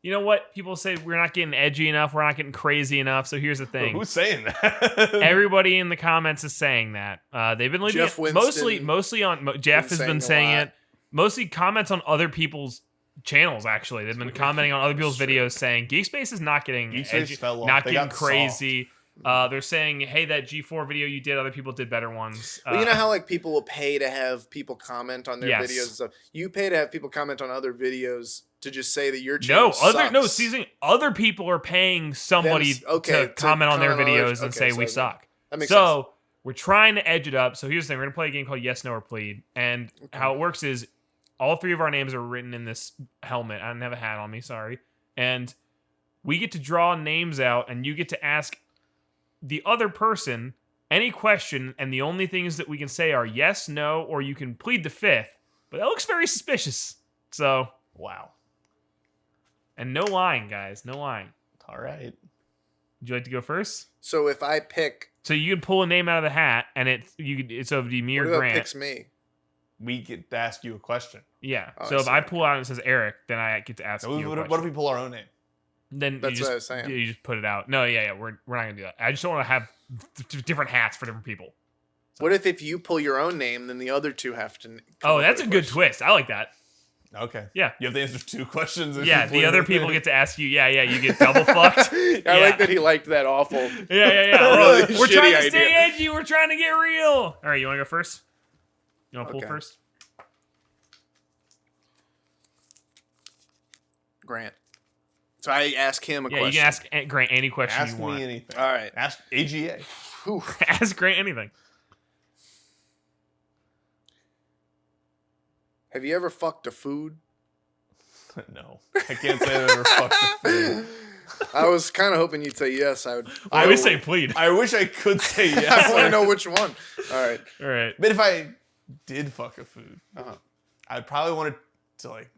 you know what, people say we're not getting edgy enough, we're not getting crazy enough. So here's the thing: Who's saying that? everybody in the comments is saying that. They've been leaving Jeff it Winston mostly on. Jeff has been saying a lot. it. Mostly comments on other people's channels. Actually, they've been commenting on other people's videos saying GeekSpace is not getting GeekSpace edgy, fell off. not They getting got crazy. They're saying, hey, that G4 video you did, other people did better ones. Well, you know how like people will pay to have people comment on their Yes. videos and stuff. You pay to have people comment on other videos to just say that your channel sucks. other people are paying somebody to comment on their videos and say we suck. That makes So we're trying to edge it up. So here's the thing: we're gonna play a game called Yes, No, or Plead, and how it works is all three of our names are written in this helmet. I don't have a hat on me, sorry. And we get to draw names out, and you get to ask the other person any question, and the only things that we can say are yes, no, or you can plead the fifth. But that looks very suspicious. So, Wow. and no lying, guys, no lying. All right. Would you like to go first? So if I pick, So you can pull a name out of the hat, and so it'd be me or what if it Grant. picks me? We get to ask you a question. Yeah. Oh, so I if see. I pull out and it says Eric, then I get to ask Now, you a what question. if we pull our own name? Then That's you what I just, was saying. You just put it out. No, yeah, we're not gonna do that. I just don't want to have different hats for different people. What if you pull your own name, then the other two have to? Oh, that's a good twist. I like that. Okay. Yeah. You have to answer two questions. if Yeah, you the pull other your people name. get to ask you. Yeah, you get double fucked. I Yeah. like that he liked that awful. Yeah. Really We're trying to shitty stay idea. edgy. We're trying to get real. All right, you want to go first? You want to pull Okay. first? Grant. So I ask him a Yeah, question. you can ask Grant any question Ask you want. me anything. All right. Ask AGA. Whew. Ask Grant anything. Have you ever fucked a food? No. I can't say I've ever fucked a food. I was kind of hoping you'd say yes. I would. I always say plead. I wish I could say I yes. want to know which one. All right. All right. But if I did fuck a food, Uh-huh. I'd probably want it to like.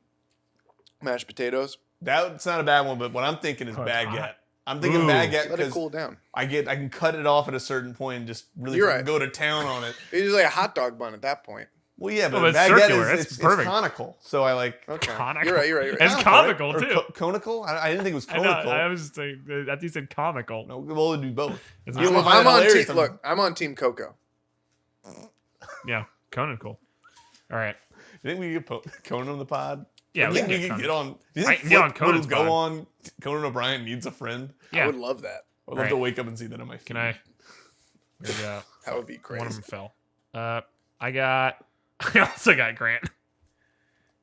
Mashed potatoes. That's not a bad one, but what I'm thinking is Oh, it's baguette. hot. I'm thinking Ooh. baguette Let it because cool down. I can cut it off at a certain point and just really You're fucking right. go to town on it. It's just like a hot dog bun at that point. Well, yeah, Oh, but it's baguette circular. is That's it's perfect. conical. So I like Okay. Conical. You're right. You're right. You're right. It's comical or too. conical. I didn't think it was I know. conical. I was saying. I think you said comical. No, well, it'd be both. It's You not- will Well, find I'm it on hilarious. team. Look, I'm on Team Coco. Yeah, conical. All right. You think we could get Conan on the pod? Yeah, Do we you think can we get could Conan. get on? Do you I think can get on Flip would Conan's go pod. on Conan O'Brien Needs a Friend? Yeah. I would love that. I'd love Right. to wake up and see that on my feed. Can I? There we go. That would be crazy. One of them fell. I got. I also got Grant.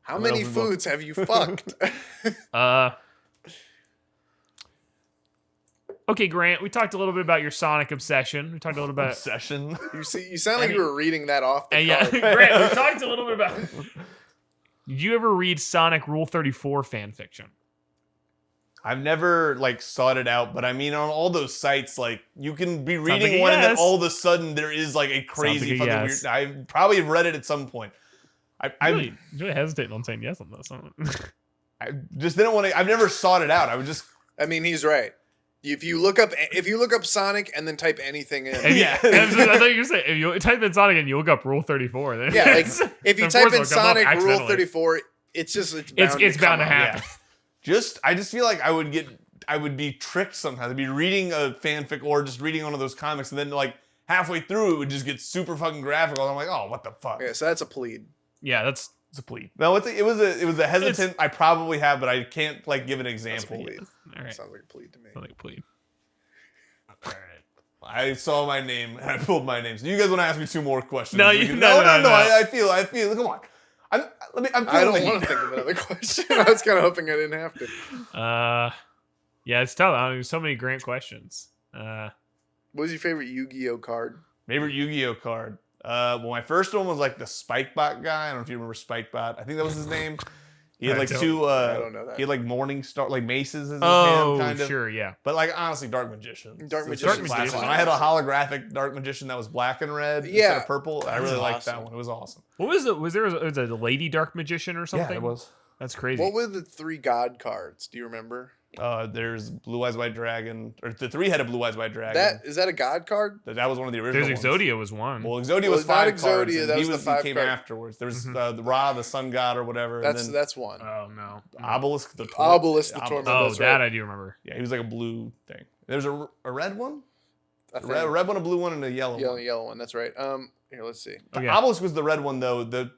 How What many else we got? foods have you fucked? Okay, Grant. We talked a little bit about your Sonic obsession. We talked a little bit. Obsession. You sound like you were reading that off the And yeah, card. Grant. We talked a little bit about. Did you ever read Sonic Rule 34 fan fiction? I've never like sought it out, but I mean, on all those sites, like you can be reading like a one, and then yes. all of a sudden there is like a crazy like a fucking yes. weird. I probably have read it at some point. I Really hesitating on saying yes on this. I just didn't want to. I've never sought it out. I would just. I mean, he's right. If you look up Sonic and then type anything in, Yeah. I thought you were saying if you type in Sonic and you look up Rule 34, then yeah, like if you Of type course in it'll come up Sonic Rule accidentally. 34, it's bound it's bound to come up. happen. I just feel like I would be tricked sometimes. I'd be reading a fanfic or just reading one of those comics, and then like halfway through it would just get super fucking graphical. And I'm like, oh, what the fuck? Yeah, so that's a plead. Yeah, that's a plea. No, it was a hesitant. I probably have, but I can't give an That's a example. plead. All right. Sounds like a plead to me. Sounds like a plea. All right. I saw my name and I pulled my name. So you guys want to ask me 2 more questions? No, We you- can- no. I feel. Come on. I'm I don't feeling want to think of another question. I was kind of hoping I didn't have to. Yeah, it's tough. There's so many Grant questions. What was your favorite Yu-Gi-Oh card? Favorite Yu-Gi-Oh card. Well, my first one was the Spikebot guy. I don't know if you remember Spikebot. I think that was his name. He had I two. I don't know that. He had Morning Star, maces as his Oh, hand, kind of. sure, yeah. But honestly, Dark Magician. Dark It's Magician's just classic. classic. I had a holographic Dark Magician that was black and red instead Yeah. of purple. I really That's liked awesome. that one. It was awesome. What was it? Was there a lady dark magician or something? Yeah, it was. That's crazy. What were the 3 god cards? Do you remember? There's Blue Eyes White Dragon, or the 3-headed Blue Eyes White Dragon. Is that a god card? That was one of the original There's ones. Exodia was one. Well, Exodia Well, was it's not 5 cards. Exodia, And that he was the 5 came card. afterwards. There was the Ra, the Sun God, or whatever. That's and then one. Oh no. Obelisk the Obelisk the Obelisk. Torment. Oh, that's that right. I do remember. Yeah, he was like a blue thing. There's a red one, I a think. red one, a blue one, and a yellow one. Yellow one. That's right. Here, let's see. The Okay. Obelisk was the red one though.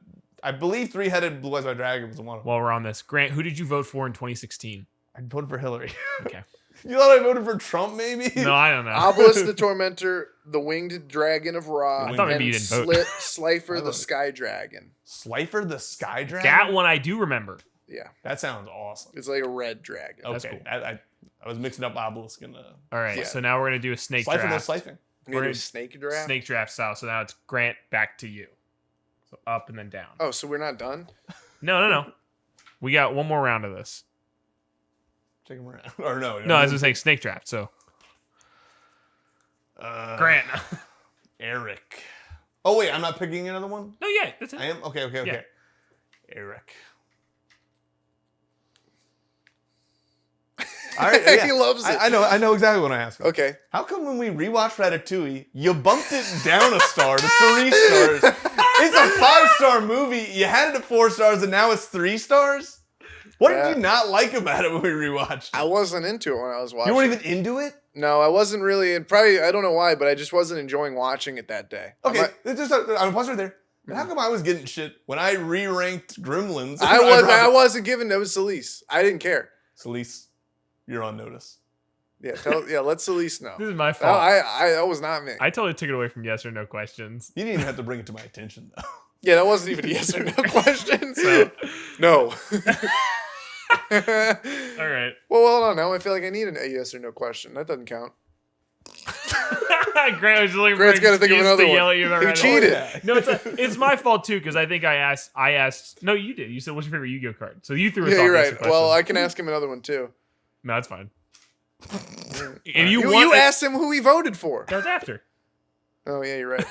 I believe 3-headed Blue Eyes White Dragon was the one. While we're on this, Grant, who did you vote for in 2016? I voted for Hillary. Okay. You thought I voted for Trump, maybe? No, I don't know. Obelisk the Tormentor, the Winged Dragon of Ra, I thought maybe you and didn't vote. Slifer I the voted. Sky Dragon. Slifer the Sky Dragon. That one I do remember. Yeah, That sounds awesome. it's like a red dragon. That's Okay, cool. I was mixing up Obelisk and All right, Yeah. so now we're gonna do a snake Slifer no draft. slicing. You gonna do We're- snake draft. Snake draft style. So now it's Grant back to you. So up and then down. Oh, so we're not done? No. We got one more round of this. Take him around. Or no. No, I was just saying snake draft. So Grant. Eric. Oh wait, I'm not picking another one. No, yeah, that's it. I am. Okay. Yeah. Eric. All right. Yeah. He loves it. I know exactly what I asked. Okay. How come when we rewatched Ratatouille, you bumped it down a star to 3 stars? It's a 5-star movie. You had it at 4 stars, and now it's 3 stars. What Yeah. did you not like about it when we rewatched? I wasn't into it when I was watching. You weren't even into it. No, I wasn't really. And probably I don't know why, but I just wasn't enjoying watching it that day. Okay, I'm pause right there. But how come I was getting shit when I re-ranked Gremlins? I wasn't giving. It was Celise. I didn't care. Celise, you're on notice. Yeah, let Celise know. This is my No, fault. that was not me. I totally took it away from yes or no questions. You didn't even have to bring it to my attention, though. Yeah, that wasn't even a yes or no question. So no. All right. Well, hold on. Now I feel like I need a yes or no question. That doesn't count. Grant was just looking Grant's for gotta an think of excuse another to one. yell at you about He Red Bull. cheated. Yeah. No, it's my fault too because I think I asked. No, you did. You said what's your favorite Yu-Gi-Oh card? So you threw us Yeah, off. you're with right. the question. Well, I can ask him another one too. No, that's fine. If You want, asked him who he voted for. that was after. Oh yeah, you're right.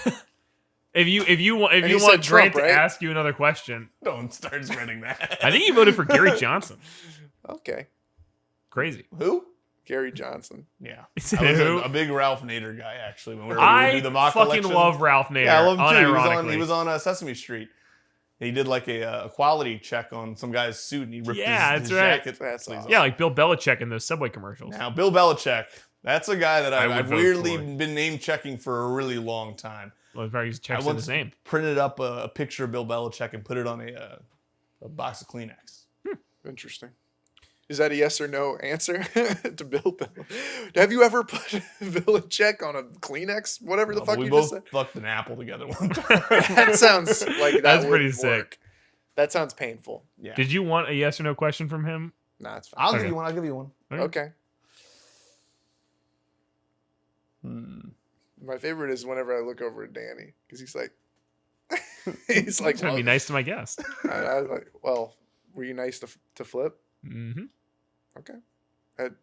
If you want And he Grant said Trump, to right? ask you another question, Don't start spreading that. I think you voted for Gary Johnson. Okay, Crazy. Who? Gary Johnson. Yeah. He said I was who? a big Ralph Nader guy, actually. When we were going to I do the mock fucking election. love Ralph Nader. Yeah, I love him too. Unironically. He was on Sesame Street. He did like a quality check on some guy's suit, and he ripped Yeah, his that's right. jacket. That's sleeves awesome. Yeah, like Bill Belichick in those Subway commercials. Now, Bill Belichick, that's a guy that I would I've vote weirdly for. been name checking for a really long time. Well, probably just checks I in his name. printed up a picture of Bill Belichick and put it on a box of Kleenex. Interesting. Is that a yes or no answer to Bill? Have you ever put Bill a check on a Kleenex? Whatever the But fuck we you both just said. fucked an apple together one time. That sounds like that That's would pretty sick. work. That sounds painful. Yeah. Did you want a yes or no question from him? Nah, it's fine. I'll Okay. give you one. I'll give you one. Okay. Hmm. My favorite is whenever I look over at Danny because he's like, he's like, Trying to be nice to my guest. I was like, well, were you nice to Flip? Mm-hmm. Okay.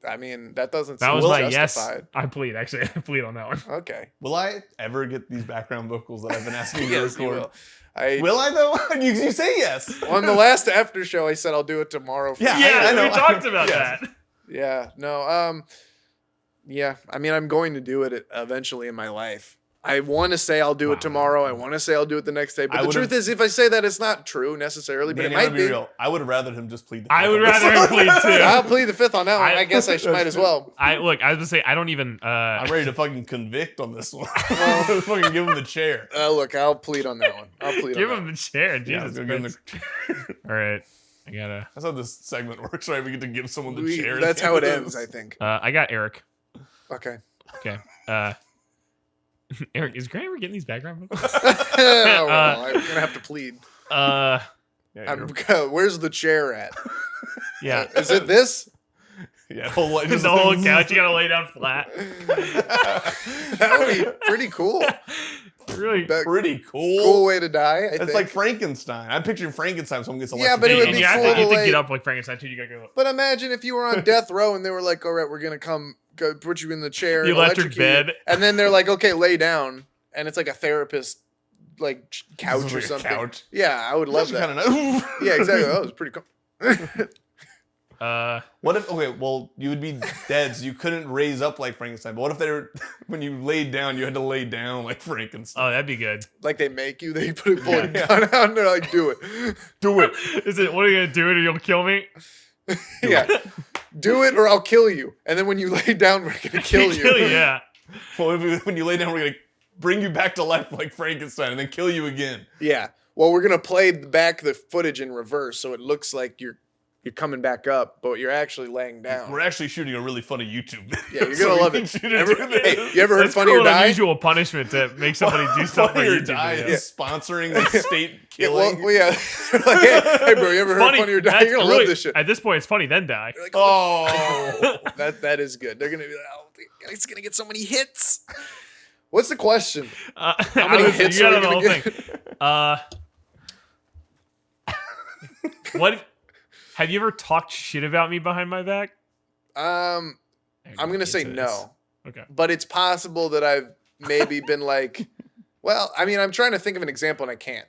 I mean, that doesn't That seem was my justified. yes. I plead. Actually, I plead on that one. Okay. Will I ever get these background vocals that I've been asking you to Yes, you record? will. Will I though? you say yes. On the last after show, I said I'll do it tomorrow. Yeah, Yeah, I know. we talked about Yes. that. Yeah. No. Yeah. I mean, I'm going to do it eventually in my life. I want to say I'll do it tomorrow. I want to say I'll do it the next day. But the truth is, if I say that, it's not true necessarily. But Danny, it might be. real. I would have rather him just plead the fifth. I would rather him plead too. I'll plead the fifth on that one. I guess I might as well. I was gonna say I don't even. I'm ready to fucking convict on this one. Fucking give him the chair. Look, I'll plead on that one. I'll plead. Give on him the chair. Yeah, Jesus give him the Christ. All right, I gotta. That's how this segment works, right? We get to give someone the chair. That's how it ends, I think. I got Eric. Okay. Okay. Eric, is Grant ever getting these background vocals? I'm gonna have to plead. Where's the chair at? Yeah. Is it this? Yeah, The whole couch, you gotta lay down flat. That would be pretty cool. Really pretty cool. Cool way to die. It's like Frankenstein. I'm picturing Frankenstein. Someone gets Yeah, but it would be you cool have to to get up like Frankenstein too. You gotta go. But imagine if you were on death row and they were like, "All right, we're gonna go put you in the chair, The and electric electrocute bed. you." And then they're like, "Okay, lay down," and it's like a therapist like couch or something. Couch. Yeah, I would love that. Kind of nice. Yeah, exactly. That was pretty cool. What if? Okay, well, you would be dead, so you couldn't raise up like Frankenstein. But what if they were, when you laid down, you had to lay down like Frankenstein? Oh, that'd be good. Like they make you, they pull a gun out and they're like, "Do it, Do it. Is it? What are you gonna do? It or you'll kill me? yeah, do it, or I'll kill you." And then when you lay down, we're gonna kill you. Yeah. Well, when you lay down, we're gonna bring you back to life like Frankenstein, and then kill you again. Yeah. Well, we're gonna play back the footage in reverse, so it looks like you're coming back up, but you're actually laying down. We're actually shooting a really funny YouTube video. Yeah, you're gonna love it. Hey, you ever heard That's Funny cruel or and Die? unusual punishment to make somebody do stuff for Funny or YouTube Die videos. is sponsoring the state Yeah, killing. well, yeah. Like, hey, bro, you ever heard Funny or Die? that's You're gonna really- love this shit. At this point, it's funny, then die. You're like, Oh, that is good. They're gonna be like, "Oh, it's gonna get so many hits." What's the question? How many hits you are we got the gonna whole thing. What? Have you ever talked shit about me behind my back? I'm gonna say no, Okay. but it's possible that I've maybe been like, well, I mean, I'm trying to think of an example and I can't.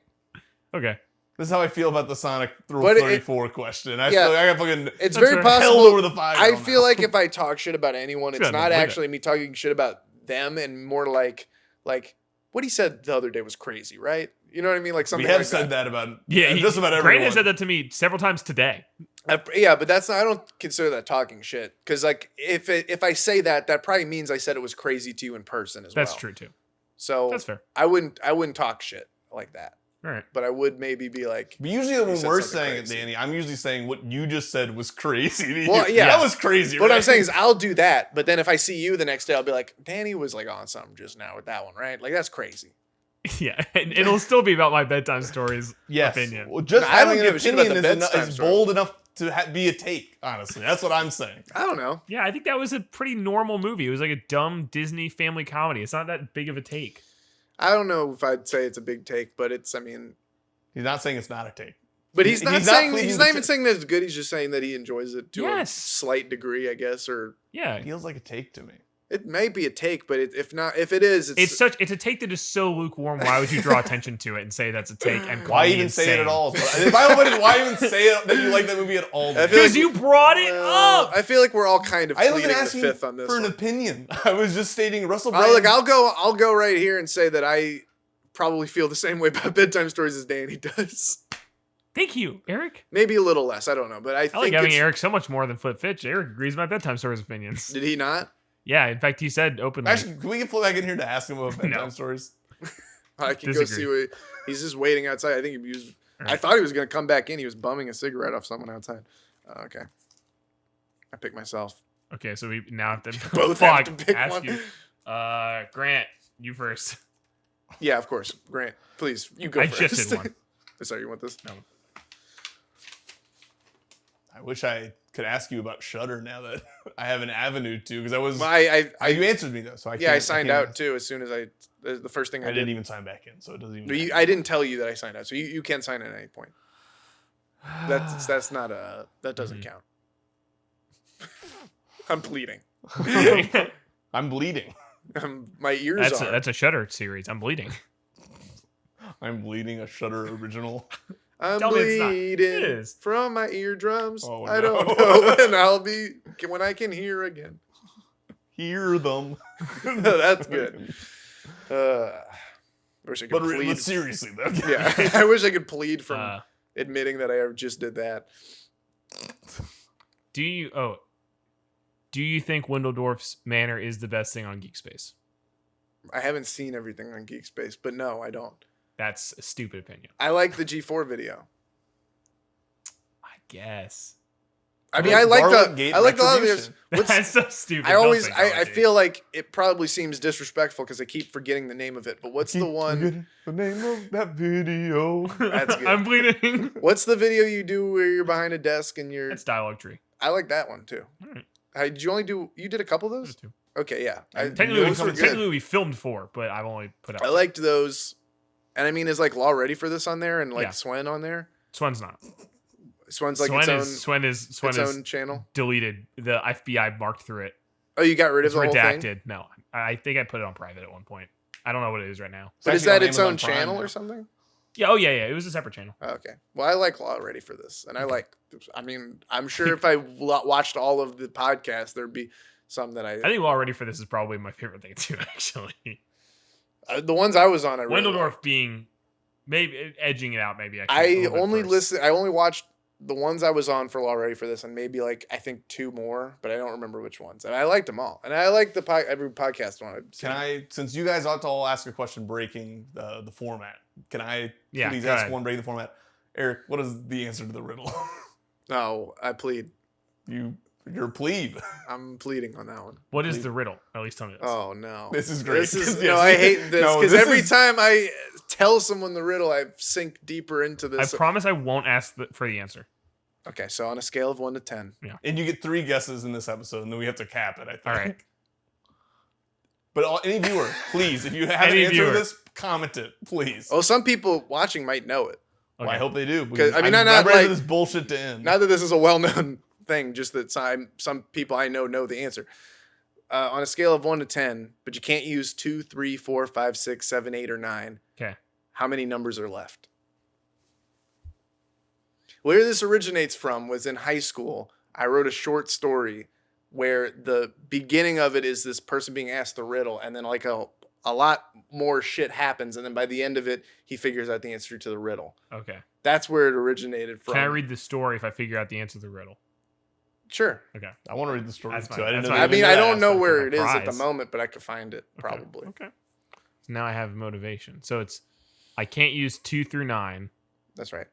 Okay. this is how I feel about the Sonic Rule But it- 34 question. I yeah. feel like I got fucking It's That's very right. possible. held over the fire. I feel like if I talk shit about anyone, Should it's have not avoided actually me talking shit about them, and more like what he said the other day was crazy, right? You know what I mean? Like we something have like said that. that about Yeah, just about everyone. Grant has said that to me several times today. Yeah, but that's not. I don't consider that talking shit because like if I say that, that probably means I said it was crazy to you in person as well. That's true too. So That's fair. I wouldn't talk shit like that, All right. but I would maybe be like, But usually when said we're something saying crazy. it, Danny, I'm usually saying what you just said was crazy. to Well, you. yeah. That was crazy. what right? I'm saying is I'll do that, but then if I see you the next day, I'll be like, Danny was like on something just now with that one, right? Like that's crazy. Yeah, and it'll still be about my bedtime stories. yes. Opinion. Well, just No, I don't having an give a shit about opinion the is, bedtime is story. bold enough to be a take. Honestly, that's what I'm saying. I don't know. Yeah, I think that was a pretty normal movie. It was like a dumb Disney family comedy. It's not that big of a take. I don't know if I'd say it's a big take, but it's. I mean, He's not saying it's not a take. but he's not He's not saying pleading he's the not even ta- saying that it's good. He's just saying that he enjoys it to a Yes. slight degree, I guess, or Yeah, It feels like a take to me. it may be a take, but if it is, it's a take that is so lukewarm. Why would you draw attention to it and say that's a take and call Why me even say it at insane? all? If I would, why even say it that you like that movie at all? I feel Because like- you brought it Well, up. I feel like we're all kind of I wasn't pleading the asking fifth on this. for an one. opinion. I was just stating Russell Brand. Look, I'll go right here and say that I probably feel the same way about bedtime stories as Danny does. Thank you, Eric. Maybe a little less. I don't know, but I I think like having it's, Eric so much more than Flip Fitch. Eric agrees with my bedtime stories opinions. Did he not? Yeah, in fact, he said openly. Actually, can we get Flip back in here to ask him about bedtime No. stories? I can go Disagree. see what he's just waiting outside. I think he was. All right. I thought he was gonna come back in. He was bumming a cigarette off someone outside. Okay, I picked myself. Okay, so we now have to Both have to fuck, pick ask one. you. Grant, you first. Yeah, of course. Grant, please, you go I first. just did one. Sorry, you want this? No. I wish I could ask you about Shudder now that I have an avenue to, because I was. Well, you answered me though, so I yeah, I can't- signed can't out too as soon as the first thing I I did. didn't even sign back in, so it doesn't even. But I didn't tell you that I signed out, so you can't sign at any point. That's not a that doesn't count. I'm bleeding. I'm bleeding. My ears are. That's a Shudder series. I'm bleeding. I'm bleeding. A Shudder original. I'm Tell me it's not. bleeding It is. from my eardrums. Oh, I no. don't know when I can hear again. Hear them. That's good. I wish I could plead. But seriously, though. Yeah, I wish I could plead from Uh, admitting that I ever just did that. do you think Windledorf's Manor is the best thing on GeekSpace? I haven't seen everything on GeekSpace, but no, I don't. That's a stupid opinion. I like the G4 video. I guess. I mean, I like the other videos. That's so stupid. I feel like it probably seems disrespectful because I keep forgetting the name of it. But what's the one? The name of that video. That's good. I'm bleeding. What's the video you do where you're behind a desk and you're? It's Dialogue Tree. I like that one too. All right. Did you only do? You did a couple of those? Those two. Okay, yeah. Technically, we filmed 4, but I've only put out. I liked those, and I mean, is like Law Ready for this on there, and like Yeah. Swen on there? Swen's not. Swen's like Swen is its own channel. deleted. The FBI marked through it. Oh, you got rid of It's the whole redacted. thing? No, I think I put it on private at one point. I don't know what it is right now. But is actually that on its own Amazon Prime channel now. or something? Yeah. Oh yeah. It was a separate channel. Oh, okay. Well, I like Law Ready for this, and I mean, I'm sure if I watched all of the podcasts, there'd be some that I think Already for this is probably my favorite thing too. Actually, the ones I was on. I really Windledorf liked. being maybe edging it out. Maybe I only watched the ones I was on for Law Ready for this, and maybe like I think 2 more, but I don't remember which ones. And I liked them all, and I liked every podcast one. Can I, since you guys ought to all ask a question breaking the format, can I please go ask ahead. one breaking the format? Eric, what is the answer to the riddle? No, I plead. You're a plebe. I'm pleading on that one. What is the riddle? At least tell me this. Oh no, This is great. This is, Yes. no, I hate this No, because this every is- time I tell someone the riddle, I sink deeper into I this. promise I won't ask for the answer. Okay, so on a scale of 1 to 10, And you get 3 guesses in this episode, and then we have to cap it, I think. All right. But any viewer, please, if you have an Any answer to viewer. this, comment it, please. oh, some people watching might know it. Well, I hope they do. 'Cause, I mean, I'm not ready like- for this bullshit to end. Not that this is a well-known thing, just that some people I know the answer. On a scale of 1 to 10, but you can't use 2, 3, 4, 5, 6, 7, 8, or 9. Okay. How many numbers are left? Where this originates from was in high school. I wrote a short story where the beginning of it is this person being asked the riddle, and then like a lot more shit happens, and then by the end of it, he figures out the answer to the riddle. Okay. That's where it originated from. Can I read the story if I figure out the ansso to the riddle? Sure. Okay. I want to read the story That's too. fine. I didn't That's know fine. they I mean, even I did don't that know aspect. where a it is at the prize. moment, but I could find it probably. Okay. So now I have motivation. So it's I can't use 2 through 9, That's right.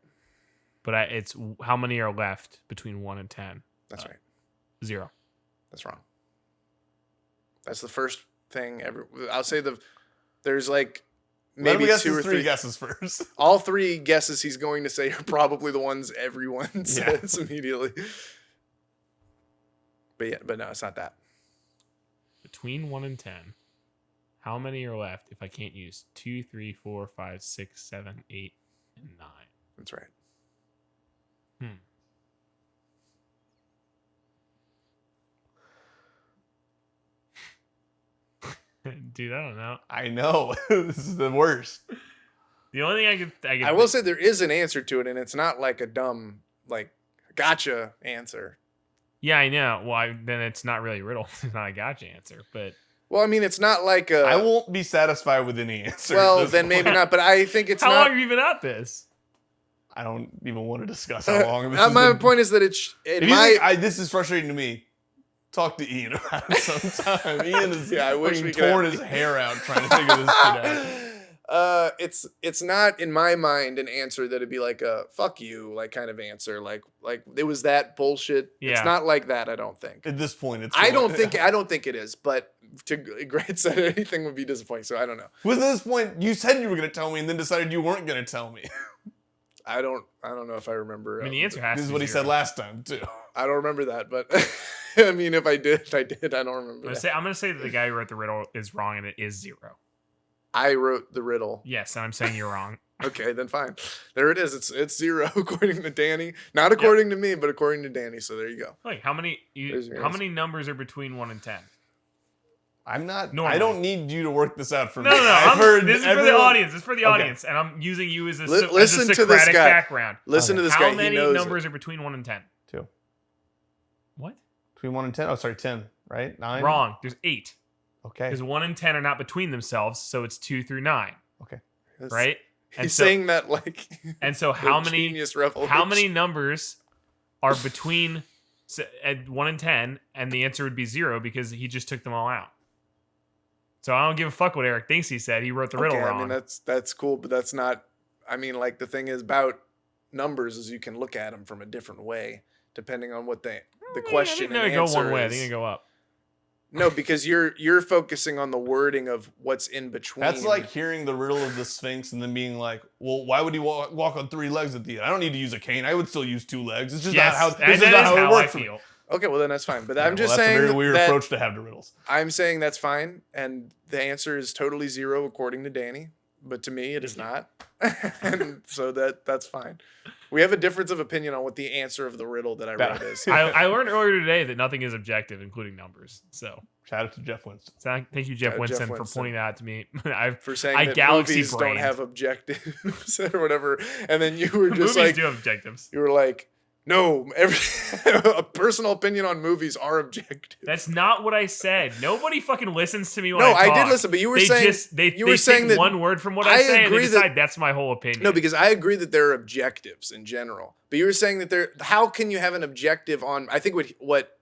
but it's how many are left between 1 and 10? That's right. 0. That's wrong. That's the first thing I'll say there's like Let maybe me guess 2 or his 3 3 guesses first. All 3 guesses he's going to say are probably the ones everyone Yeah. says immediately. But no, it's not that. Between 1 and 10, how many are left if I can't use 2, 3, 4, 5, 6, 7, 8, and 9? That's right. Dude, I don't know. I know. This is the worst. The only thing I could I will say there is an answer to it, and it's not like a dumb like gotcha answer. Yeah, I know. Well, then it's not really a riddle. It's not a gotcha answer, but Well, I mean, it's not like a. I won't be satisfied with any answer. at Well, this then point. maybe not. But I think it's how not. long have you been at this? I don't even want to discuss how long this is. My point is that it's. If you think this is frustrating to me, talk to Ian about it sometime. Ian is Yeah, I wish fucking we could torn have- his hair out trying to figure this shit out. It's not in my mind an answer that'd be like a fuck you like kind of answer like it was that bullshit. Yeah. It's not like that. I don't think. At this point, it's I don't think it is. But to Grant said anything would be disappointing. So I don't know. With this point, you said you were going to tell me, and then decided you weren't going to tell me. I don't know if I remember. I mean, the answer has This to is be what he 0. said last time too. I don't remember that, but I mean, if I did, I did. I don't remember. I'm That. gonna say that the guy who wrote the riddle is wrong, and it is 0. I wrote the riddle. Yes, and I'm saying you're wrong. Okay, then fine. There it is. It's 0 according to Danny. Not according to me, but according to Danny. So there you go. Wait, how many? There's your How answer. many numbers are between 1 and 10? I'm not. Normally. I don't need you to work this out for No, me. no, no. I've heard This is for the everyone- audience. It's for the Okay. audience, and I'm using you as a, Listen as a to this Socratic guy. background. Listen to this How guy. He many knows numbers it. are between 1 and 10? 2. What? Between 1 and 10. Oh, sorry, 10. Right? 9. Wrong. There's 8. Okay. Because 1 and 10 are not between themselves, so it's 2 through 9, Okay. right? And He's so, saying that like. and so how the many genius revelation. how many numbers are between at 1 and 10? And the answer would be 0 because he just took them all out. So I don't give a fuck what Eric thinks he said. He wrote the riddle wrong. I mean, that's cool, but that's not. I mean, like the thing is about numbers is you can look at them from a different way depending on what the question and I think answer they go one way. I is. think they go up. No, because you're focusing on the wording of what's in between. That's like hearing the riddle of the Sphinx and then being like, well, why would he walk on 3 legs at the end? I don't need to use a cane. I would still use 2 legs. It's just not how, this is not how it works for me. Okay, well then that's fine. But Yeah, I'm just that's saying a very weird that approach to have to riddles. I'm saying that's fine, and the answer is totally 0 according to Danny. But to me, it is not, and so that's fine. We have a difference of opinion on what the answer of the riddle that I wrote is. I learned earlier today that nothing is objective, inclling numbers. So Shout out to Jeff Winston. thank you, Jeff Winston, for Winston. pointing that out to me. For saying I that galaxy movies don't brained. have objectives or whatever, and then you were just movies like, do have objectives. you were like, no, a personal opinion on movies are objective. That's not what I said. Nobody fucking listens to me when No, I talk. I did listen, but you were they saying just they were saying take that one word from what I I say and they agree that- decide that's my whole opinion. No, because I agree that there are objectives in general, but you were saying that how can you have an objective on? I think what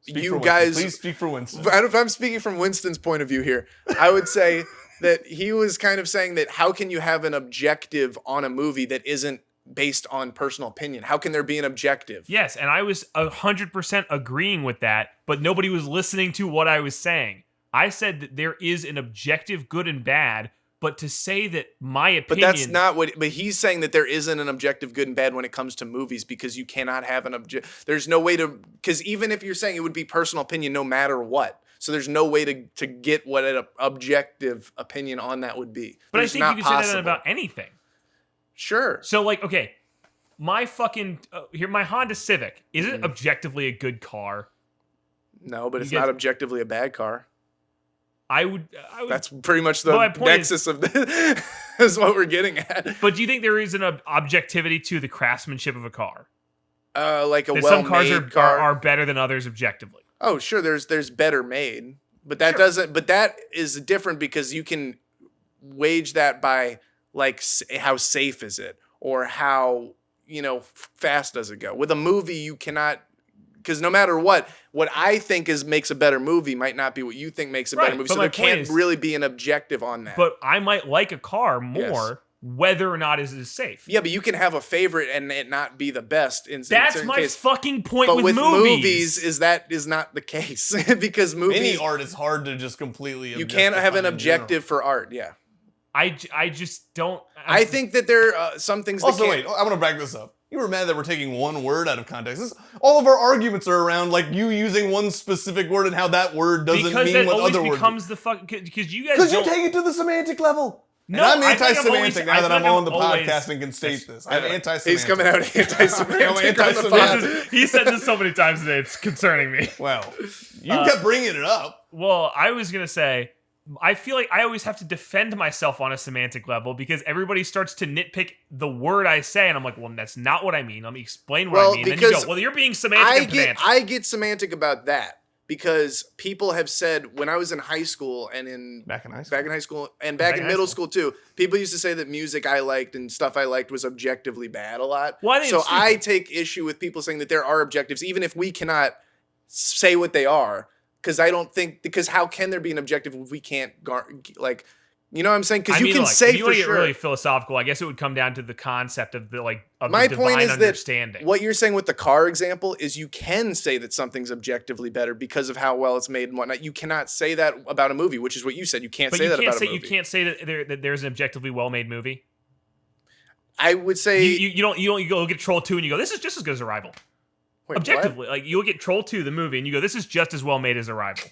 Speak you for guys. Winston. Please speak for Winston. If I'm speaking from Winston's point of view here, I would say that he was kind of saying that how can you have an objective on a movie that isn't based on personal opinion? How can there be an objective? Yes, and I was 100% agreeing with that, but nobody was listening to what I was saying. I said that there is an objective good and bad, but to say that my opinion... But that's not what... But he's saying that there isn't an objective good and bad when it comes to movies because you cannot have an objective... There's no way to... Because even if you're saying it would be personal opinion no matter what, so there's no way to get what an objective opinion on that would be. But There's I think not you can say that possible. about anything. Sure. So, like, okay, my fucking... my Honda Civic, is it objectively a good car? No, but it's You not guys- objectively a bad car. I would That's pretty much the Well, my point nexus of this is what we're getting at. But do you think there is an objectivity to the craftsmanship of a car? Like a That some well-made cars car. are better than others objectively. Oh, sure. There's better made, but that Sure. doesn't. But that is different because you can wage that by like how safe is it or how fast does it go. With a movie, you cannot. Because no matter what I think makes a better movie might not be what you think makes a better Right, movie. but So my there point can't is- really be an objective on that. But I might like a car more Yes. whether or not it is safe. Yeah, but you can have a favorite and it not be the best. In That's certain my case. fucking point But with with movies. is not the case because movies Any art is hard to just completely. you can't have an objectify in general. objective for art. Yeah, I just don't. I think that there are some things. Also, that wait, can't, I want to back this up. You were mad that we're taking one word out of context. All of our arguments are around like you using one specific word and how that word doesn't because mean that what always other words. becomes the fuck because you guys Because you don't. take it to the semantic level. No, and I'm I think I'm always- anti-semantic I now that think I'm on I'm the always- podcast and can state this. I'm anti-semantic. he's coming out anti-semantic. I'm on the anti-semantic. podcast. He said this so many times today, it's concerning me. Well, you kept bringing it up. Well, I was gonna say, I feel like I always have to defend myself on a semantic level because everybody starts to nitpick the word I say, and I'm like, well, that's not what I mean. Let me explain what Well, I mean. And then you because go, well, you're being semantic and pedantic. I get semantic about that because people have said when I was in high school and Back in high school. and back in high middle school. school too, people used to say that music I liked and stuff I liked was objectively bad a lot. Well, I think So it's stupid. I take issue with people saying that there are objectives, even if we cannot say what they are. Because I don't think how can there be an objective if we can't you know what I'm saying? Because I you mean, can like, say if you for want to get sure. really philosophical, I guess it would come down to the concept of the of My the point divine is that understanding. what you're saying with the car example is you can say that something's objectively better because of how well it's made and whatnot. You cannot say that about a movie, which is what you said. You can't but say you that can't about say a movie. you can't say that there's an objectively well-made movie. I would say You don't you go get Troll 2 and you go, this is just as good as Arrival. wait, what? Objectively, like you'll get Troll 2 the movie and you go, this is just as well made as Arrival.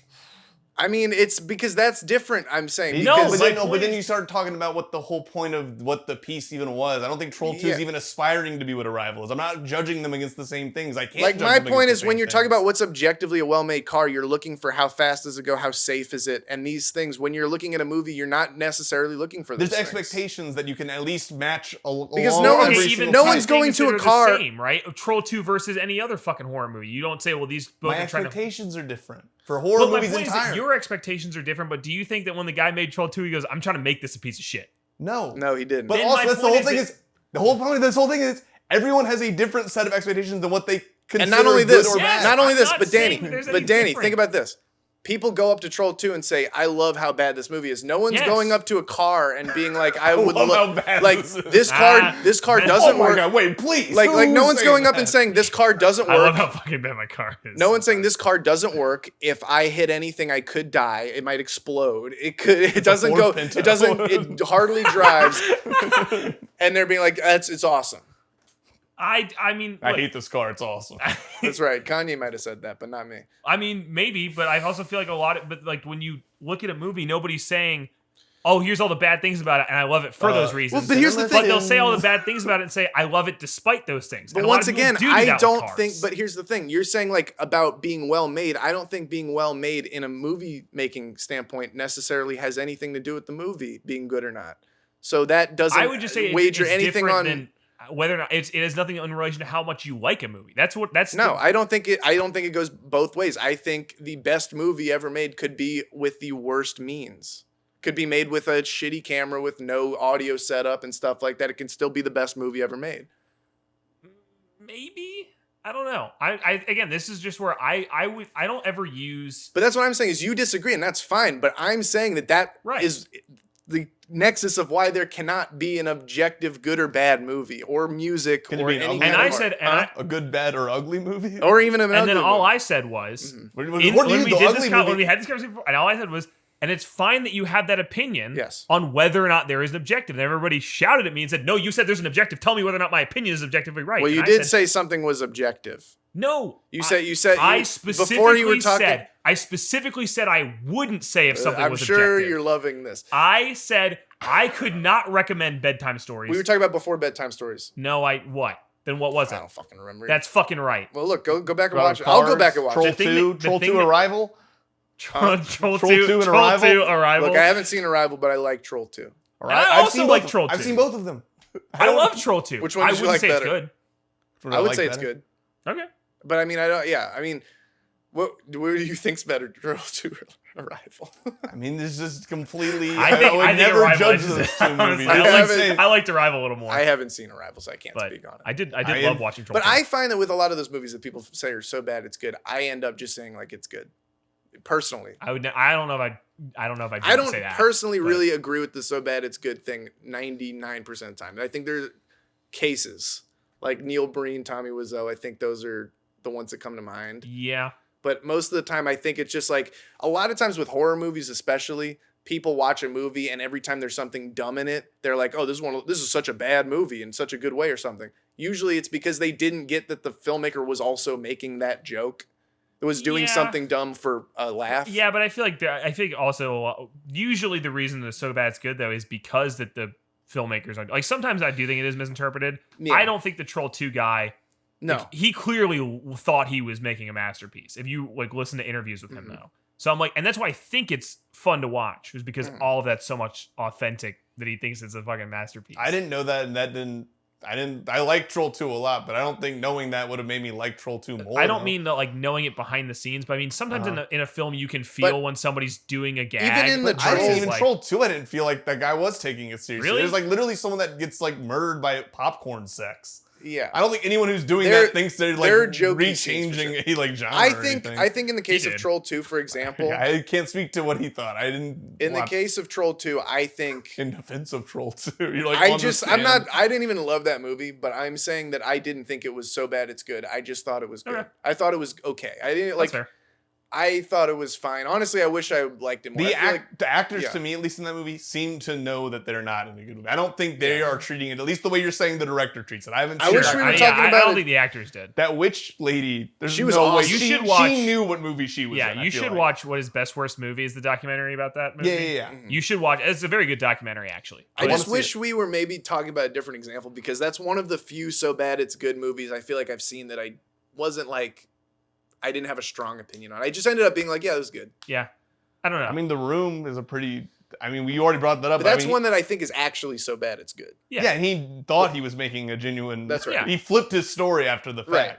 I mean, it's because that's different. I'm saying No, because my But point then is- you start talking about what the whole point of what the piece even was. I don't think Troll 2 Yeah. is even aspiring to be what Arrival is. I'm not judging them against the same things. I can't. like judge my them against point the is when same you're talking things. about what's objectively a well-made car, you're looking for how fast does it go, how safe is it, and these things. When you're looking at a movie, you're not necessarily looking for those There's things. expectations that you can at least match Because along no every one's- single no time. one's going things to that a are the car- same, right? Troll 2 versus any other fucking horror movie. You don't say, well, these both My are trying to. expectations are different. for horror But my movies point is that entirely. your expectations are different. But do you think that when the guy made Troll 2, he goes, "I'm trying to make this a piece of shit"? No. No, he didn't. But Then also, my that's the point whole is thing that- is, the whole point of this whole thing is, everyone has a different set of expectations than what they consider And not only good this, or Yes, bad. not only I'm this, not but saying Danny, there's but any Danny, different. think about this. People go up to Troll 2 and say, "I love how bad this movie is." No one's Yes. going up to a car and being like, "I would love love how bad like this is." this car Oh doesn't Oh my work." god, wait, please. Like no Who's one's saying going up that? and saying this car doesn't I love work. how fucking bad my car is. No one's saying this car doesn't work. If I hit anything, I could die. It might explode. It could. It doesn't Ford go. Pinto. It doesn't. It hardly drives. And they're being like, it's awesome." I mean, I look, hate this car. It's awesome. That's right. Kanye might have said that, but not me. I mean, maybe, but I also feel like but like when you look at a movie, nobody's saying, "Oh, here's all the bad things about it, and I love it for those reasons." but here's the But thing. they'll say all the bad things about it and say, "I love it despite those things." But And a lot once of people again, do I that with don't cars. think. But here's the thing: you're saying like about being well made. I don't think being well made in a movie making standpoint necessarily has anything to do with the movie being good or not. So that doesn't I would just say wager it's anything different on. than whether or not it has nothing in relation to how much you like a movie. That's No, I don't think it. I don't think it goes both ways. I think the best movie ever made could be with the worst means. Could be made with a shitty camera with no audio setup and stuff like that. It can still be the best movie ever made. maybe. I don't know. I again, this is just where I don't ever use. But that's what I'm saying is you disagree, and that's fine. But I'm saying that Right. is the nexus of why there cannot be an objective good or bad movie or music Can it or be an any ugly And kind I of said, art. and I, A good, bad, or ugly movie? or even an and ugly then all movie. I said was, What do when you we the did this, ugly when movie? we had this conversation before, and all I said was, and it's fine that you have that opinion Yes. on whether or not there is an objective. And everybody shouted at me and said, "No, you said there's an objective. Tell me whether or not my opinion is objectively right." Well, And you I did said, say something was objective. no. You said I specifically before you were talking. I specifically said I wouldn't say if something I'm was sure objective. you're loving this. I said I could not recommend bedtime stories. We were talking about before bedtime stories. No, what? Then what was I it? don't fucking remember. That's fucking right. well, look, go back and About watch it. I'll go cars, back and watch Troll it. The thing 2, that- the Troll thing 2 that- Arrival. Troll 2 Troll 2 and Arrival? Look, I haven't seen Arrival, but I like Troll 2. All I I've also seen like both- Troll I've 2. seen both of them. I love Troll 2. Which one I did you wouldn't like say better? it's good. What I would like say it's better. good. Okay. But I mean, I don't. Yeah, I mean, what do you think's better, Troll 2 or Arrival? I mean, this is just completely. I think would I think never Arrival judge edges those it, two honestly. movies. I It's like haven't- saying- I liked Arrival a little more. I haven't seen Arrival, so I can't but speak on it. I did I love am- watching Troll But 2. I find that with a lot of those movies that people say are so bad it's good, I end up just saying like it's good. Personally, I don't know if I I don't say that. personally but- really agree with the so bad it's good thing 99% of the time. I think there's cases like Neil Breen, Tommy Wiseau. I think those are the ones that come to mind. Yeah. But most of the time, I think it's just like a lot of times with horror movies, especially, people watch a movie and every time there's something dumb in it, they're like, "Oh, this is such a bad movie in such a good way" or something. Usually, it's because they didn't get that the filmmaker was also making that joke. It was doing Yeah. something dumb for a laugh. Yeah, but I feel like also usually the reason it's so bad it's good though is because that the filmmakers are like sometimes I do think it is misinterpreted. Yeah. I don't think the Troll 2 guy No. like, he clearly thought he was making a masterpiece. If you like listen to interviews with him Mhm. though. So I'm like, and that's why I think it's fun to watch, is because Mhm. all of that's so much authentic that he thinks it's a fucking masterpiece. I didn't know that, and I like Troll 2 a lot, but I don't think knowing that would have made me like Troll 2 more. I don't though. mean like knowing it behind the scenes, but I mean sometimes Uh-huh. in a film you can feel But when somebody's doing a gag. even in the I didn't Trolls, even like, Troll 2. I didn't feel like that guy was taking it seriously. Really? There's like literally someone that gets like murdered by popcorn sex. Yeah. I don't think anyone who's doing They're- that thinks they're like they're jokey scenes for rechanging a like genre. I or think anything. in the case of did. Troll 2, for example, I can't speak to what he thought. I didn't. in the watch- case of Troll 2, I think in defense of Troll 2, you're like I understand. didn't even love that movie, but I'm saying that I didn't think it was so bad it's good. I just thought it was good. Okay. I thought it was okay. I didn't That's like fair. I thought it was fine. Honestly, I wish I liked it more. I feel like, The actors, yeah. to me, at least in that movie, seem to know that they're not in a good movie. I don't think they Yeah. are treating it, at least the way you're saying the director treats it. I haven't I seen wish that. we were yeah, talking I about don't it- think the actors did. That witch lady, there's She was no way. awesome. You She, should watch- she knew what movie she was in. Yeah, I you feel should like. watch What Is Best Worst Movie is the documentary about that movie. Yeah. Mhm. You should watch. It's a very good documentary, actually. I wanna just see wish we were maybe talking about a different example because that's one of the few so bad it's good movies I feel like I've seen that I wasn't like I didn't have a strong opinion on. I just ended up being like, yeah, it was good. Yeah, I don't know. I mean, The Room is a pretty. I mean, we already brought that up. But that's I mean, one that I think is actually so bad it's good. Yeah, and he thought he was making a genuine. That's right. Yeah. He flipped his story after the fact. Right.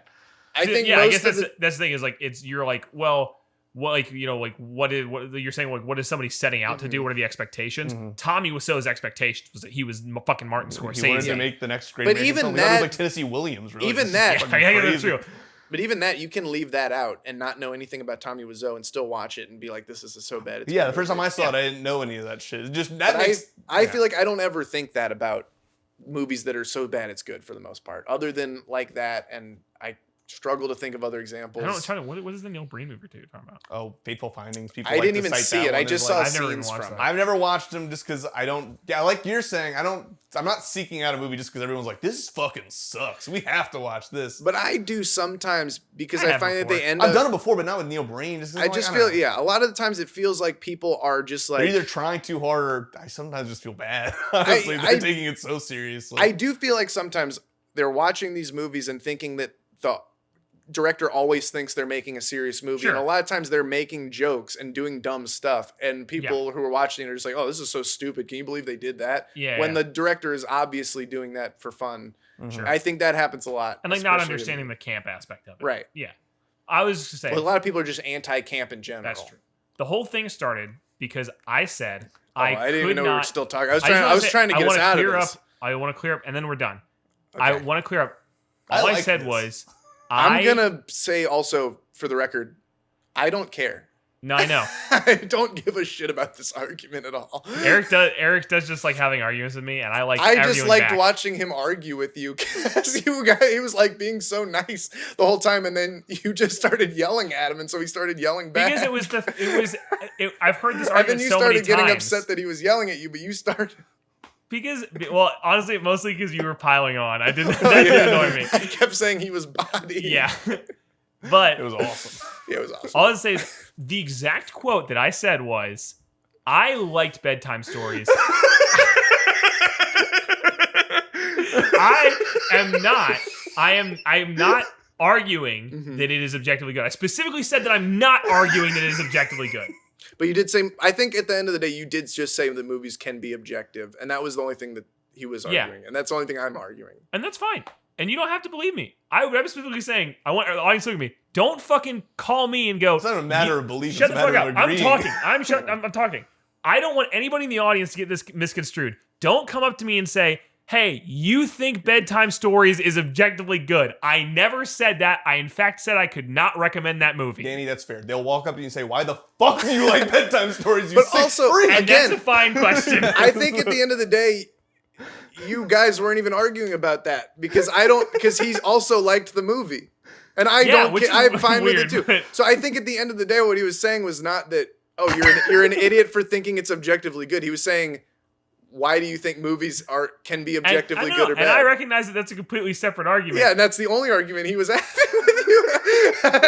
I think yeah, I most guess of that's the, that's the thing is like you're like, well, what what you're saying, like what is somebody setting out to do? What are the expectations? Tommy Wiseau's expectations was that he was fucking Martin Scorsese. He wanted to make the next great But American even film. that- That was like Tennessee Williams. Really. even Just that- fucking Yeah, crazy. that's true. But even that, you can leave that out and not know anything about Tommy Wiseau and still watch it and be like, this is so bad. It's Yeah, the bad. first time I saw it, I didn't know any of that shit. It just that But makes. I feel like I don't ever think that about movies that are so bad it's good for the most part, other than like that. And I struggle to think of other examples. I don't try to. What is the Neil Breen movie you're talking about? Oh, Fateful Findings. People I like didn't to even cite see that it. I one just as, saw like, I've never even scenes watched from that. it. I've never watched them just because I don't. Yeah, like you're saying, I'm not seeking out a movie just because everyone's like, this fucking sucks. We have to watch this. But I do sometimes because I I have find that before. they end I've up. done it before, but not with Neil Breen. Just 'cause I I'm just like, feel, don't know. yeah, a lot of the times it feels like people are just They're like. either trying too hard or I sometimes just feel bad. Honestly, I- they're taking it so seriously. I do feel like sometimes they're watching these movies and thinking that the director always thinks they're making a serious movie. Sure. And a lot of times they're making jokes and doing dumb stuff. And people who are watching it are just like, oh, this is so stupid. Can you believe they did that? Yeah, When yeah. the director is obviously doing that for fun. Sure. I think that happens a lot. And like not especially- understanding the camp aspect of it. Right. Yeah. I was just saying. Well, a lot of people are just anti-camp in general. That's true. The whole thing started because I said Oh, I didn't even could know we were not- still talking. I was just wanna trying say, to get us wanna out of clear this. up. I want to clear up, and then we're done. I Okay. want to clear up. I All I, like said this. was, I'm gonna say also for the record, I don't care. No, I know. I don't give a shit about this argument at all. Eric does just like having arguments with me, and I like. I just arguing liked back. watching him argue with you because he was like being so nice the whole time, and then you just started yelling at him, and so he started yelling back. Because I've heard this and then argument you so many started getting times. upset that he was yelling at you, but you started. Well, honestly, mostly because you were piling on. That did annoy me. I kept saying he was body. Yeah, but It was awesome. Yeah, it was awesome. all I say is the exact quote that I said was, "I liked bedtime stories." I am not arguing that it is objectively good. I specifically said that I'm not arguing that it is objectively good. But you did say, I think at the end of the day, you did just say that movies can be objective, and that was the only thing that he was Yeah. arguing, and that's the only thing I'm arguing. And that's fine. And you don't have to believe me. I'm specifically saying, I want the audience to look at me. Don't fucking call me and go. It's not a matter of belief. Shut it's the a fuck matter up. of I'm agreeing. talking. I'm talking. I don't want anybody in the audience to get this misconstrued. Don't come up to me and say, hey, you think bedtime stories is objectively good. I never said that. I, in fact, said I could not recommend that movie. Danny, that's fair. They'll walk up to you and say, why the fuck do you like bedtime stories? You But sick also, freak?" And again, that's a fine question. I think at the end of the day, you guys weren't even arguing about that because he's also liked the movie, and I Yeah, don't. which is I'm fine with weird, it too. but- So I think at the end of the day, what he was saying was not that you're an idiot for thinking it's objectively good. He was saying, why do you think movies can be objectively and, good or bad? And I recognize that that's a completely separate argument. Yeah, and that's the only argument he was having with you.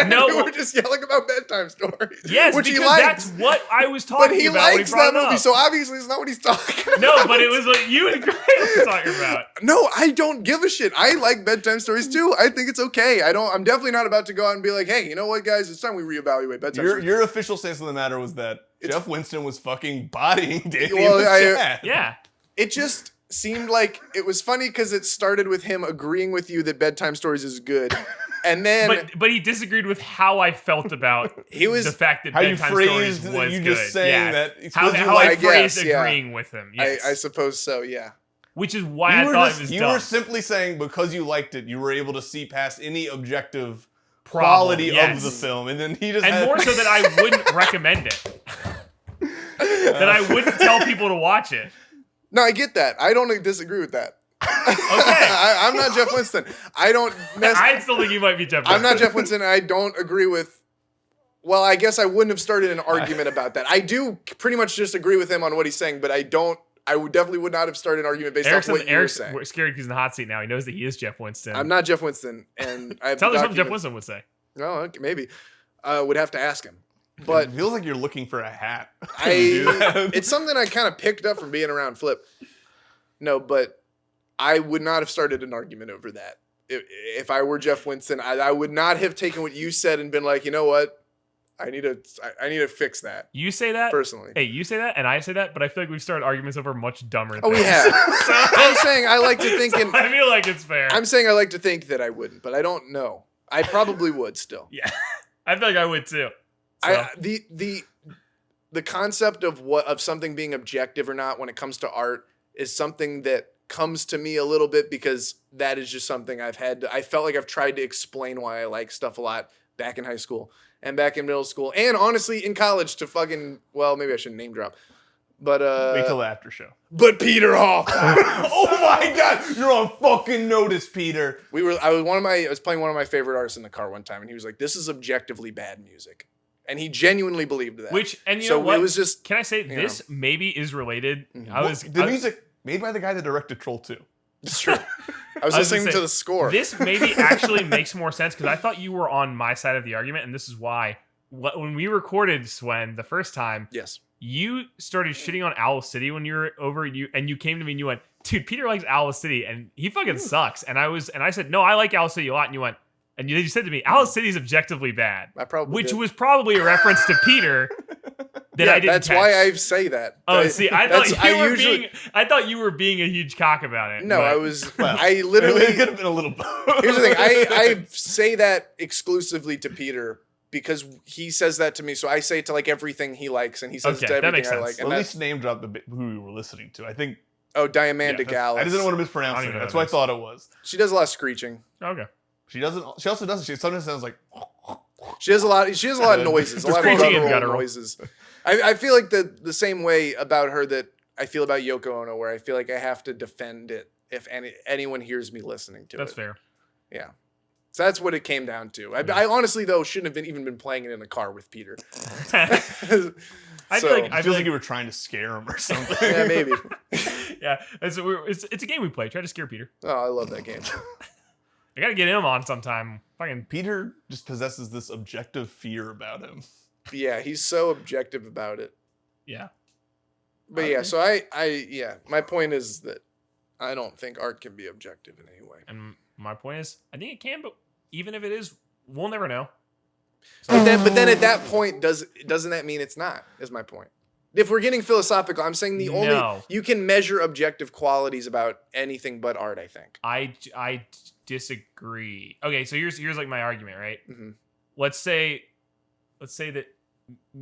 No, you were just yelling about bedtime stories. Yes, which because he liked. that's what I was talking But he about when he likes brought that it movie, up. so obviously it's not what he's talking about. No, but it was what you and Greg were talking about. No, I don't give a shit. I like bedtime stories too. I think it's okay. I'm definitely not about to go out and be like, hey, you know what, guys? It's time we reevaluate bedtime stories. Your official stance on the matter was that Jeff Winston was fucking bodying Danny Well, in the I- chat. Yeah. It just seemed like it was funny because it started with him agreeing with you that bedtime stories is good. And then But he disagreed with how I felt about the fact that how you bedtime stories phrased was you good. just saying yeah. that it's how, supposed to be how like- I I phrased guess, yeah. agreeing with him. Yes. I suppose so, yeah. Which is why I you thought it was you dumb. were simply saying because you liked it, you were able to see past any objective Problem, quality yes. of the film, and then he just And had, more so that I wouldn't recommend it. That I wouldn't tell people to watch it. No, I get that. I don't disagree with that. Okay. I'm not Jeff Winston. I still think you might be Jeff. I'm not Winston. Jeff Winston, and I don't agree with. Well, I guess I wouldn't have started an argument about that. I do pretty much just agree with him on what he's saying, but I don't. I definitely would not have started an argument based off what you were saying. Eric's scared because he's in the hot seat now. He knows that he is Jeff Winston. I'm not Jeff Winston, and I have Tell the us something Jeff document- Winston would say. No, okay, maybe. Would have to ask him. But it feels like you're looking for a hat. when you do that. it's something I kind of picked up from being around Flip. No, but I would not have started an argument over that. If I were Jeff Winston, I would not have taken what you said and been like, you know what? I need to fix that. You say that Personally. Hey, you say that, and I say that, but I feel like we've started arguments over much dumber. Oh, we things. have. So- I'm saying I like to think, and I feel like it's fair. I'm saying I like to think that I wouldn't, but I don't know. I probably would still. Yeah, I feel like I would too. So, The concept of something being objective or not when it comes to art is something that comes to me a little bit because that is just something I felt like I've tried to explain why I like stuff a lot back in high school and back in middle school and honestly in college to maybe I shouldn't name drop. But wait till the after show. But Peter Hall. Oh my God, you're on fucking notice, Peter. I was playing one of my favorite artists in the car one time, and he was like, "This is objectively bad music," and he genuinely believed that. you know what? It was just. Can I say this maybe is related? The music made by the guy that directed Troll 2. It's true. I was listening to the score. This maybe actually makes more sense because I thought you were on my side of the argument, and this is why. When we recorded Swen the first time, yes. You started shitting on Owl City when you were over you came to me and you went, dude, Peter likes Owl City and he fucking sucks. And I said, no, I like Owl City a lot. And you went, and you said to me, Owl City is objectively bad. Which was probably a reference to Peter that I didn't That's catch. why I say that. Oh, see, I thought you were being a huge cock about it. No, but, I was. I literally. It could have been a little. Here's the thing. I say that exclusively to Peter. Because he says that to me, so I say it to like everything he likes, and he says it to everything I like. Well, at least name drop who we were listening to. I think. Oh, Diamanda Gallus. I didn't want to mispronounce it. That's what I thought it was. She does a lot of screeching. Okay. She also doesn't. She sometimes sounds like. She has a lot. She has a lot of noises. A lot of guttural noises. I feel like the same way about her that I feel about Yoko Ono, where I feel like I have to defend it if anyone hears me listening to it. That's fair. Yeah. So that's what it came down to. I honestly, though, shouldn't have even been playing it in the car with Peter. I feel like you were trying to scare him or something. Yeah, maybe. Yeah, it's a game we play. Try to scare Peter. Oh, I love that game. I gotta get him on sometime. Fucking Peter just possesses this objective fear about him. Yeah, he's so objective about it. Yeah. But yeah, so I my point is that I don't think art can be objective in any way. And my point is, I think it can, but even if it is, we'll never know. So. But then at that point, doesn't that mean it's not? Is my point. If we're getting philosophical, I'm saying you can measure objective qualities about anything but art. I think. I disagree. Okay, so here's like my argument, right? Mm-hmm. Let's say that.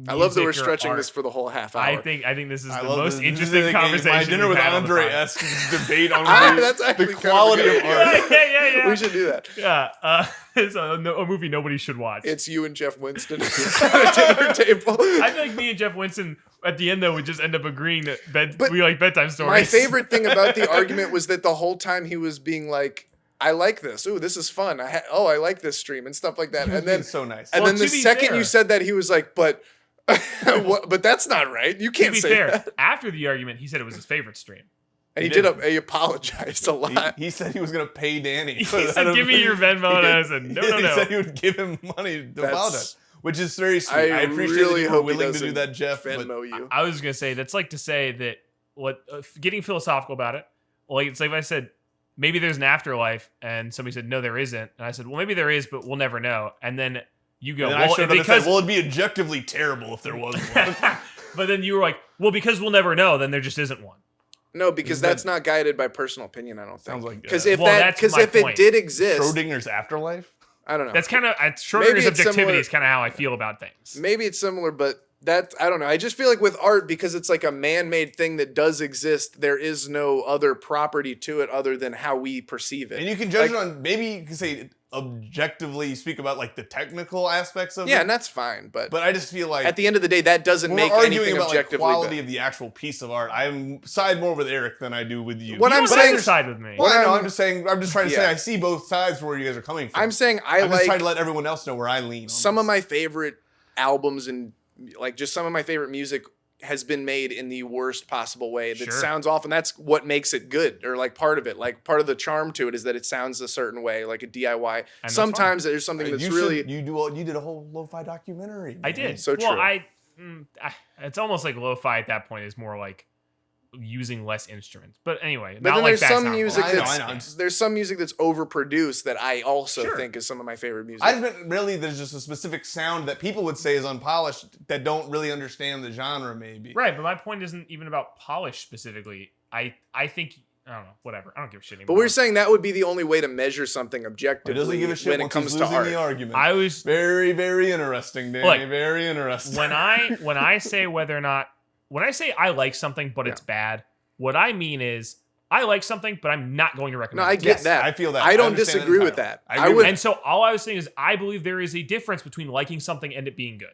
I love that we're stretching this for the whole half hour. I think this is the most interesting conversation. My dinner with Andre-esque debate on that's the quality of art. Yeah. We should do that. Yeah, it's a movie nobody should watch. It's you and Jeff Winston at a dinner table. I feel like me and Jeff Winston at the end though would just end up agreeing that we like bedtime stories. My favorite thing about the argument was that the whole time he was being like, I like this. Ooh, this is fun. I like this stream and stuff like that. And then so nice. And then the second you said that, he was like, but but that's not right. You can't say that. After the argument, he said it was his favorite stream. And he apologized a lot. He said he was going to pay Danny. He said, give me your Venmo. And I said, no. He said he would give him money to apologize. Which is very sweet. I appreciate really that you were willing to do that, Jeff. Venmo you. I was going to say, that's like to say that getting philosophical about it. Like, it's like if I said, maybe there's an afterlife, and somebody said, no, there isn't. And I said, well, maybe there is, but we'll never know. And then you go, well, it'd be objectively terrible if there was one. But then you were like, well, because we'll never know, then there just isn't one. No, because that's not guided by personal opinion, I don't think. Sounds like because if it did exist, Schrodinger's afterlife. I don't know. That's kind of Schrodinger's objectivity is kind of how I feel about things. Maybe it's similar, but I don't know. I just feel like with art, because it's like a man-made thing that does exist, there is no other property to it other than how we perceive it. And you can judge it on, maybe you can say objectively speak about like the technical aspects of it. Yeah, and that's fine. But I just feel like at the end of the day, that doesn't make anything about objectively like quality bad. of the actual piece of art. I side more with Eric than I do with you. What I'm saying, side with me. Well, I know. I'm just trying to say I see both sides where you guys are coming from. I'm saying I'm just trying to let everyone else know where I lean. Some of my favorite albums and like just some of my favorite music has been made in the worst possible way that sounds off, and that's what makes it good, or like part of it, like part of the charm to it is that it sounds a certain way, like a DIY. And sometimes there's something that's you did a whole lo-fi documentary. Man. I did. So true. It's almost like lo-fi at that point is more like using less instruments. But anyway, but not then like there's some music that's there's some music that's overproduced that I also think is some of my favorite music. There's just a specific sound that people would say is unpolished that don't really understand the genre, maybe. Right, but my point isn't even about polish specifically. I think I don't know. Whatever. I don't give a shit anymore. But we're saying that would be the only way to measure something He objectively doesn't give a shit when it once comes he's to losing art. the argument. I was Very, very interesting, Danny. Look, very interesting. when I say whether or not when I say I like something but it's bad, what I mean is I like something but I'm not going to No, recommend I it. get Yes, that. I feel that. I I don't understand disagree that with entirely. that. I agree with And so all I was saying is I believe there is a difference between liking something and it being good.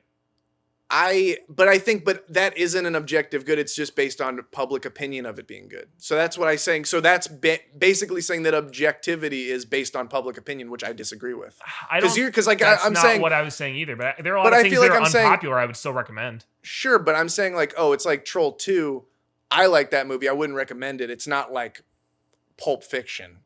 But that isn't an objective good. It's just based on public opinion of it being good. So that's what I'm saying. So that's basically saying that objectivity is based on public opinion, which I disagree with. I don't Because like that's I'm not saying what I was saying either, but there are a lot But of I things feel that like are I'm saying- unpopular I would still recommend. sure, but I'm saying like, oh, it's like Troll 2. I like that movie. I wouldn't recommend it. It's not like Pulp Fiction.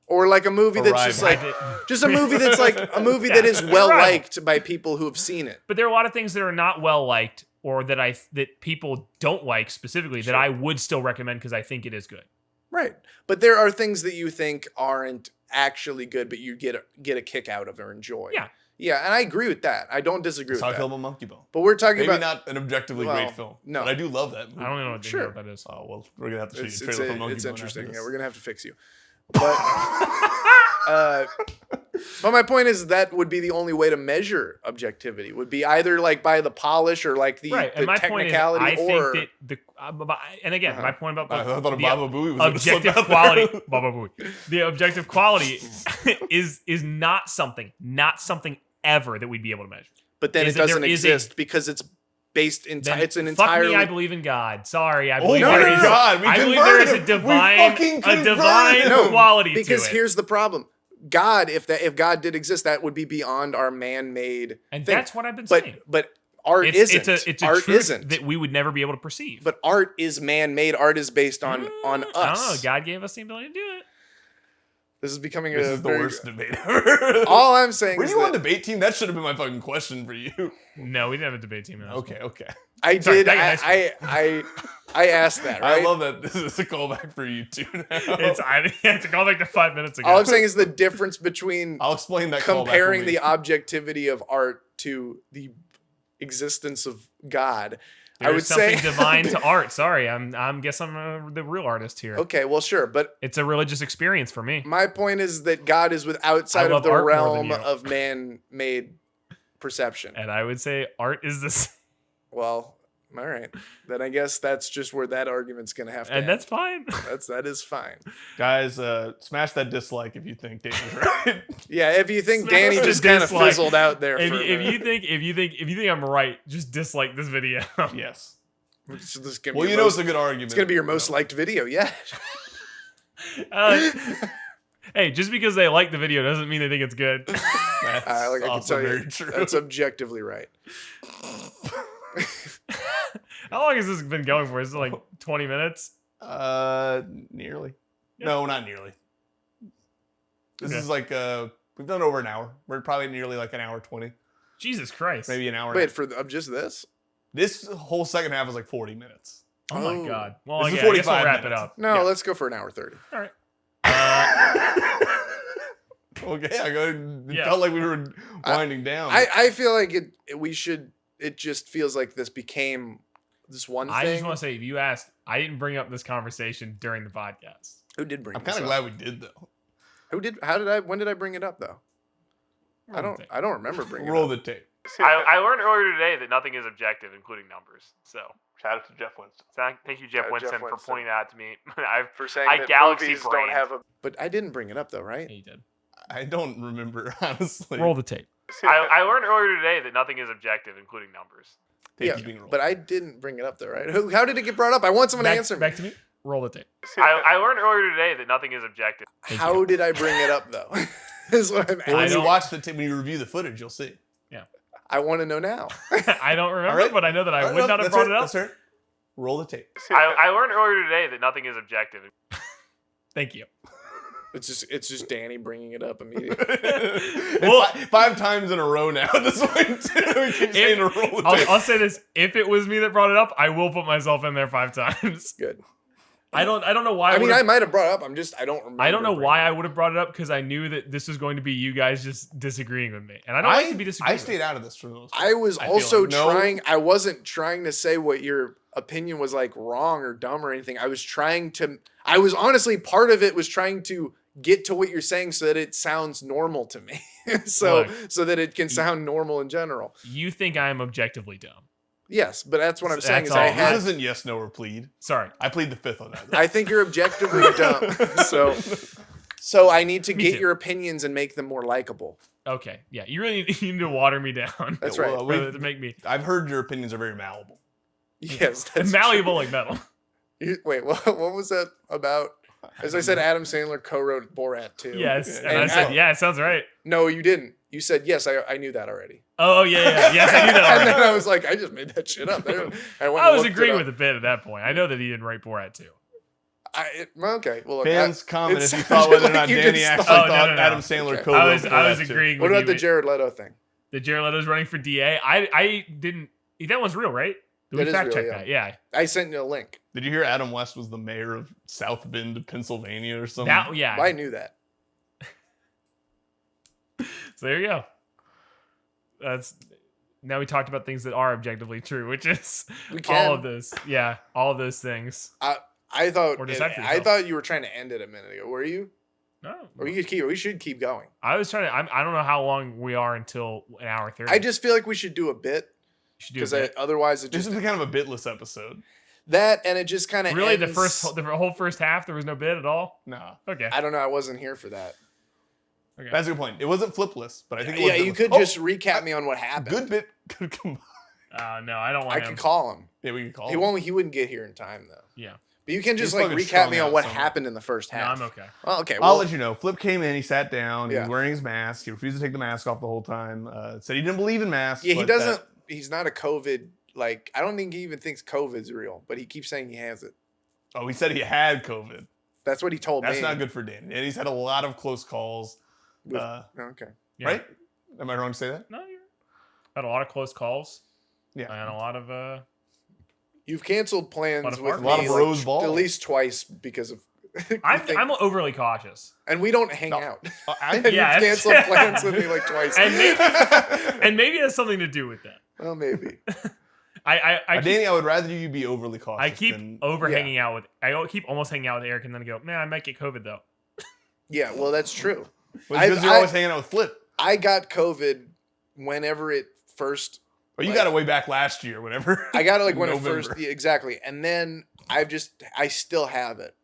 Or like a movie that's just Arrival. like just a movie that's like a movie that is well liked by people who have seen it. But there are a lot of things that are not well liked or that people don't like specifically that I would still recommend because I think it is good. Right. But there are things that you think aren't actually good, but you get a kick out of or enjoy. Yeah. Yeah, and I agree with that. I don't disagree Let's with talk that. about Monkey Bone. But we're talking Maybe about not an objectively well, great film. no. But I do love that movie. I don't even know what, Sure. what that is. Oh, well, we're going to have to show you it's, a trailer for Monkey it's Bone interesting. after Yeah, this. we're gonna have to fix you. But my point is that would be the only way to measure objectivity. Would be either like by the polish or like the, Right, the and my point is, technicality I or think that and again, my point about I thought the Baba Booey was gonna slip objective out quality, there. Baba Booey. The objective quality is not something ever that we'd be able to measure. but then is it that there doesn't is exist because it's based in Then it's an fuck entirely me, I believe in God. Sorry, I Oh believe my there is. God, we I believe there is a converted him. We divine, fucking a converted divine him. quality because to it. here's the problem. God, if God did exist, that would be beyond our man-made And thing. that's what I've been saying. But art isn't. It's a art truth isn't. that we would never be able to perceive. But art is man-made. Art is based on us. I don't know. God gave us the ability to do it. This is becoming This a is the very, worst debate ever. All I'm saying Were is you on that debate team? That should have been my fucking question for you. No, we didn't have a debate team. In that Okay, okay. I Sorry, did. back in I asked that. Right. I love that this is a callback for you too now. It's to call back to 5 minutes ago. All I'm saying is the difference between I'll explain that callback comparing for me. the objectivity of art to the existence of God. I would There's something say divine to art. Sorry, I'm the real artist here. Okay, well, sure, but It's a religious experience for me. my point is that God is outside I of love the art more than realm you. of man-made perception. And I would say art is this, Well, all right. Then I guess that's just where that argument's gonna have to and end. that's fine. that is fine. Guys, smash that dislike if you think Dave is right. Yeah, if you think Smash Danny the just kind of dislike. fizzled out there If for you, a minute. if you think I'm right, just dislike this video. Yes. This is gonna Well, be you your know most- it's a good argument. it's gonna be your most liked video yet. Hey, just because they like the video doesn't mean they think it's good. That's I can also tell you, very true. that's objectively right. How long has this been going for? Is it like 20 minutes? Nearly. Yeah. No, not nearly. This Okay. is like we've done over an hour. We're probably nearly like an hour 20, Jesus Christ. maybe an hour. Wait, for just this? This whole second half is like 40 minutes. Oh Oh. my God. Well, This is yeah, I guess we'll 45 wrap it minutes. up. No, Yeah. let's go for an hour 30. All right. Okay, it Yeah. felt like we were winding down. I feel like it just feels like this became this one I thing. just want to say, if you asked, I didn't bring up this conversation during the podcast. Who did bring I'm this kind of up? glad we did though. Who did? When did I bring it up though? I don't remember bringing Roll it up. the tape. I learned earlier today that nothing is objective, including numbers. So, Shout out to Jeff Winston. thank you, Jeff Yeah, Winston, Jeff for Winston. pointing that out to me. I've For saying I that galaxy movies brained. don't have a. But I didn't bring it up though, right? he did. I don't remember honestly. Roll the tape. I learned earlier today that nothing is objective, including numbers. Tape Yeah, is being rolled. but I didn't bring it up though, right? How did it get brought up? I want someone to answer me. Back to me. Roll the tape. I learned earlier today that nothing is objective. Thank How you. did I bring it up though? Is what I'm Well, when asking. you watch the tape, when you review the footage, you'll see. I want to know now. I don't remember, All right. but I know that I All right, would no, not have that's brought her, it up. That's her. Roll the tape. I learned earlier today that nothing is objective. Thank you. It's just Danny bringing it up immediately. Well- five times in a row now at this point. We keep saying to roll the tape. I'll say this: if it was me that brought it up, I will put myself in there 5 times. Good. I don't know why. I mean, would've- I might have brought it up. I don't remember. I don't know why I bringing would have brought it up because I knew that this was going to be you guys just disagreeing with me, and I don't like to be disagreeing. I stayed out of this for the most it. part. I was I feel also like no- I wasn't trying to say what your opinion was like wrong or dumb or anything. I was honestly, part of it was trying to get to what you're saying so that it sounds normal to me. so that it can sound normal in general. You think I am objectively dumb? Yes, but that's what I'm saying. That's Is I all. had This isn't yes, no, or plead. Sorry. I plead the fifth on that. I think you're objectively dumb. So I need to Me get too. your opinions and make them more likable. Okay. Yeah. You really need to water me down. That's Yeah, right. well, Rather to make me I've heard your opinions are very malleable. Yes, that's malleable like metal. Wait, what was that about? As I said, Adam Sandler co-wrote Borat too. Yes. Yeah. And I said, yeah, it sounds right. No, you didn't. You said yes. I knew that already. Oh yeah. Yes, I knew that. And already. then I was like, I just made that shit up. I went I and was looked agreeing it with the bit at that point. I know that he didn't write Borat too. Okay. Well, look, Fans comment it if you sounded thought whether or like not you Danny just actually thought- Oh, no, thought no, no. Adam Sandler Okay. co-wrote I was Borat too. agreeing What with about the you. Jared Leto thing? The Jared Leto's running for DA. I didn't. That one's real, right? Did That we is fact real, check yeah. that? Yeah. I sent you a link. Did you hear Adam West was the mayor of South Bend, Pennsylvania, or something? That yeah. I knew that. So there you go. That's now we talked about things that are objectively true, which is We can. all of those. Yeah, all of those things. I thought. Or decide for I yourself. thought you were trying to end it a minute ago. Were you? No, Or we should keep going. I was trying to. I don't know how long we are until an hour 30. I just feel like we should do a bit You should do because a bit. otherwise it This just is kind of a bitless episode. that and it just kind of Really, the whole first half, there was no bit at all. No. Okay. I don't know. I wasn't here for that. Okay. That's a good point. It wasn't flipless, but I think it was Yeah, you bitless. could Oh, just recap me on what happened. good bit could come. No, I don't want I him. could call him. Yeah, we could call He him. won't. He wouldn't get here in time though. Yeah. But you can just He's like fucking recap strung me on out what somewhere. happened in the first No, half. I'm okay. Well, okay. I'll Well, let you know. Flip came in. He sat down. He Yeah. was wearing his mask. He refused to take the mask off the whole time. Said he didn't believe in masks. yeah, he but doesn't. that- He's not a COVID. Like I don't think he even thinks COVID's real, but he keeps saying he has it. oh, he said he had COVID. That's what he told That's me. not good for Dan. And he's had a lot of close calls. With- okay. Yeah. Right? Am I wrong to say that? No, you're had a lot of close calls. Yeah. And a lot of You've canceled plans Lot of with fart. me A lot of like, rose balls. at least twice because of. you I'm think- I'm overly cautious. and we don't hang No. out. I- Yeah, You've it's- canceled plans with me like twice. And maybe it has something to do with that. well, maybe. I keep, Danny, I would rather you be overly cautious. I keep than, over yeah. hanging out with I keep almost hanging out with Eric and then go, man, I might get COVID though. Yeah, well, that's true. Well, because I- you're I- always hanging out with Flip. I got COVID whenever it first. Well, you like- got it way back last year, whenever. I got it like when November. it first. Yeah, exactly, and then I still have it.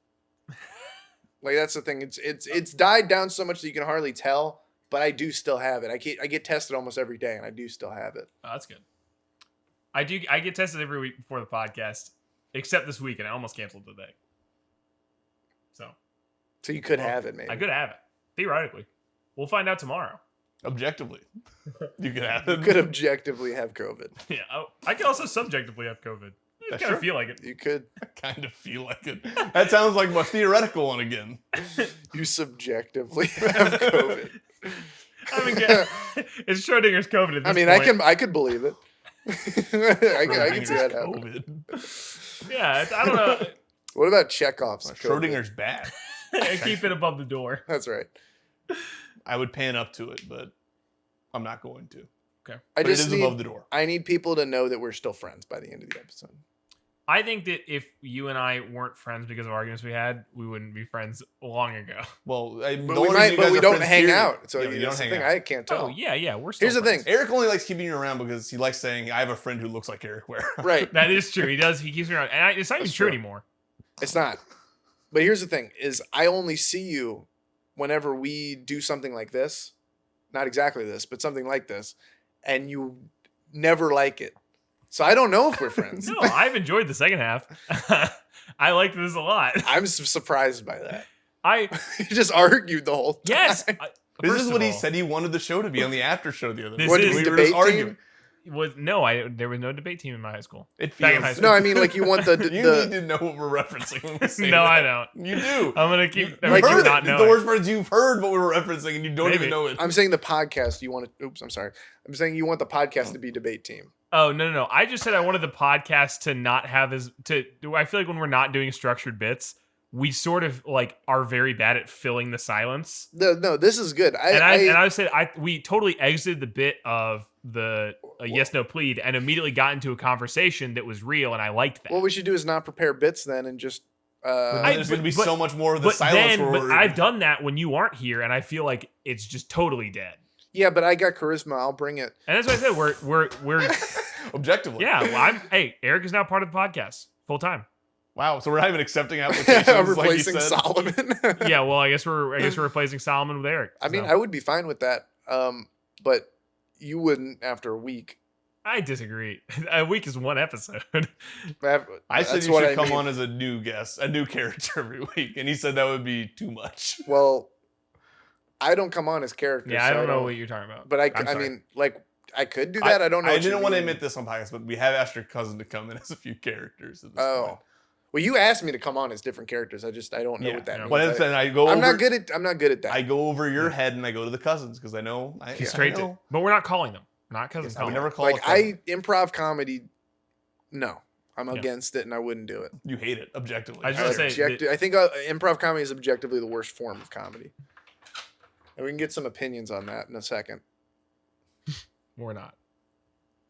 Like that's the thing. It's died down so much that you can hardly tell, but I do still have it. I get tested almost every day, and I do still have it. Oh, that's good. I get tested every week before the podcast, except this week, and I almost canceled today. So you could have it, maybe. I could have it. Theoretically. We'll find out tomorrow. Objectively, you could have You it. could objectively have COVID. Yeah. Oh, I can also subjectively have COVID. I That's kind of true. feel like it. You could. Kind of feel like it. That sounds like my theoretical one again. You subjectively have COVID. I mean, it's Schrodinger's COVID at this I mean, point. I could believe it. I can see that happen. COVID. Yeah, I don't know. What about Chekhov's? COVID? Schrodinger's bad. I keep it above the door. That's right. I would pan up to it, but I'm not going to. I But it just is need, above the door. I need people to know that we're still friends by the end of the episode. I think that if you and I weren't friends because of arguments we had, we wouldn't be friends long ago. Well, But we don't hang out. So Yeah, you that's don't the hang thing. out. I can't tell. Oh, yeah, we're still Here's the friends. thing. Eric only likes keeping you around because he likes saying, "I have a friend who looks like Eric Ware." Right. That is true. He does. He keeps me around. And it's not even That's true true. anymore. It's not. But here's the thing: is I only see you whenever we do something like this, not exactly this, but something like this, and you never like it. So I don't know if we're friends. No, I've enjoyed the second half. I liked this a lot. I'm surprised by that. I You just argued the whole time. yes. This First is of what he all, said he wanted the show to be on the after show the other This night. is- we were debate just arguing. team? there was no debate team in my high school. It Back in feels. high school. No, I mean like you want the You need to know what we're referencing when we say No, that. I don't. You do. I'm gonna keep You've Like, heard not it. knowing. The worst part is you've heard what we were referencing and you don't Maybe. even know it. I'm saying the podcast. You want to? Oops, I'm sorry. I'm saying you want the podcast to be debate team. Oh no! I just said I wanted the podcast to not have I feel like when we're not doing structured bits, we sort of like are very bad at filling the silence. No, this is good. I said we totally exited the bit of the yes no plead and immediately got into a conversation that was real, and I liked that. What we should do is not prepare bits then and just. There's going to be so much more of the But silence. then, I've done that when you aren't here, and I feel like it's just totally dead. Yeah, but I got charisma. I'll bring it. And that's what I said. We're objectively. yeah. Well, hey, Eric is now part of the podcast full time. Wow. So we're not even accepting applications. I'm like you replacing said. Solomon. Yeah. Well, I guess we're replacing Solomon with Eric. I mean, so. I would be fine with that. But you wouldn't after a week. I disagree. A week is one episode. I said That's you what should I come mean. on as a new guest, a new character every week, and he said that would be too much. Well, I don't come on as characters. Yeah, I so don't know what you're talking about. But I sorry. mean, like, I could do that. I don't know. I what you didn't want to mean. admit this on podcast, but we have asked your cousin to come in as a few characters. At this Oh, point. well, you asked me to come on as different characters. I don't know Yeah. what that means. Well, that's then I go. I'm over, not good at that. I go over your head and I go to the cousins because I know. I Straight know. to. But we're not calling them. Not cousins. I would calling never them. call. like a cousin. improv comedy. No, I'm Yeah. against it, and I wouldn't do it. You hate it objectively. I just wanna say- I think improv comedy is objectively the worst form of comedy. And we can get some opinions on that in a second. We're not.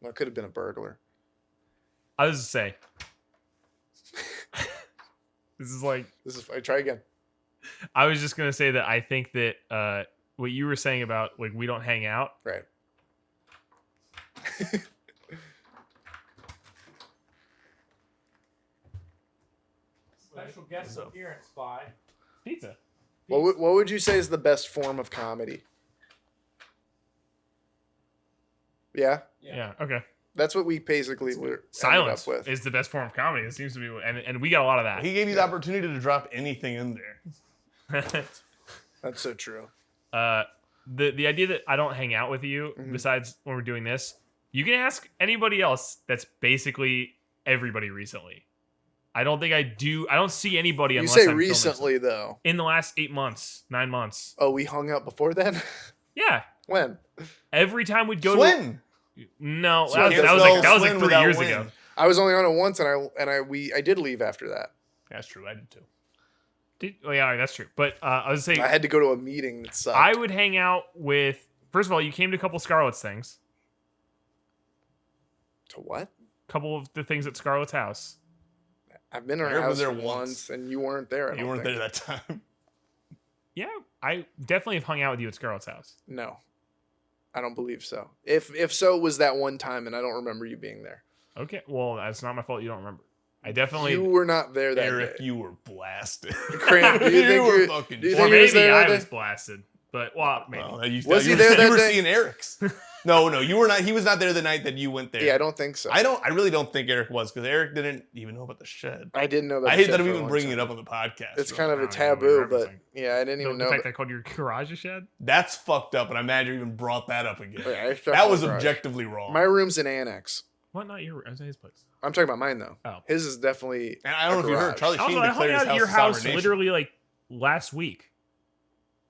Well, it could have been a burglar. I was just say. This is like. I try again. I was just gonna say that I think that what you were saying about like we don't hang out. Right. Special guest appearance by Pizza. What would you say is the best form of comedy? Yeah, Yeah. Okay. that's what we basically were Silence ended up with. is the best form of comedy. It seems to be, and we got a lot of that. He gave you the opportunity to drop anything in there. That's so true. The idea that I don't hang out with you Mm-hmm. besides when we're doing this, you can ask anybody else. That's basically everybody recently. I don't think I do. I don't see anybody You unless say I'm filming recently though. in the last 8 months, 9 months. Oh, we hung out before then. Yeah. When? Every time we'd go Swin. no, Swin. that was like Swin 3 without years win. ago. I was only on it once, and I did leave after that. That's true. I did too. Oh yeah, that's true. But I was saying I had to go to a meeting that sucked. I would hang out with. First of all, you came to a couple Scarlett's things. To what? Couple of the things at Scarlett's house. I've been to her Eric was house there once, once. and you weren't there. I You don't weren't think. there that time. Yeah, I definitely have hung out with you at Scarlett's house. No, I don't believe so. If so, it was that one time, and I don't remember you being there. Okay, well, that's not my fault. You don't remember. I definitely. You were not there that Eric, day. you were blasted. Cramp, do you think were you- fucking. do you or think he was maybe there that I day? was blasted. But well, maybe. Well, Was he you there were, that you were day? seeing Eric's. No, you were not. He was not there the night that you went there. Yeah, I don't think so. I really don't think Eric was because Eric didn't even know about the shed. I didn't know about I the hate shed that I'm for a even long bringing time. it up on the podcast. It's so. kind of I a don't know what taboo, you're but referencing. yeah, I didn't The even know. fact that- I called your garage a shed. That's fucked up, and I'm mad you even brought that up again. Yeah, I That was garage. objectively wrong. My room's an annex. What? Not your? I was at his place. I'm talking about mine though. Oh. His is definitely. and I don't know if you heard, garage. Charlie Also, Sheen I hung declared his out at your house a house sovereign nation. literally like last week.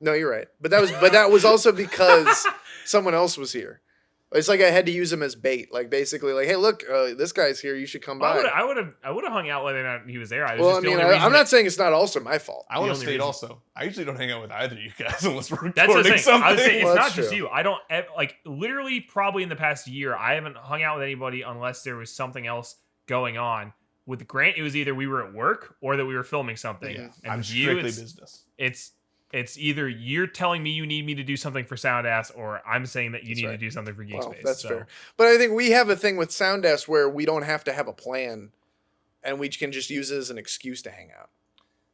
No, you're right. But that was also because someone else was here. It's like I had to use him as bait. Like basically, like, hey, look, this guy's here. You should come by. I would have hung out whether or not he was there. I was Well, I just the mean, only reason I'm that- not saying it's not also my fault. I want the to only state reason- also, I usually don't hang out with either of you guys unless we're That's what recording I'm saying. something. I was saying it's Well, not that's just true. you. I don't like literally probably in the past year I haven't hung out with anybody unless there was something else going on. With Grant, it was either we were at work or that we were filming something. Yeah. And I'm with you, strictly it's, business. it's either you're telling me you need me to do something for Soundass, or I'm saying that you That's need right. to do something for GeekSpace. Well, that's So, fair. But I think we have a thing with Soundass where we don't have to have a plan, and we can just use it as an excuse to hang out.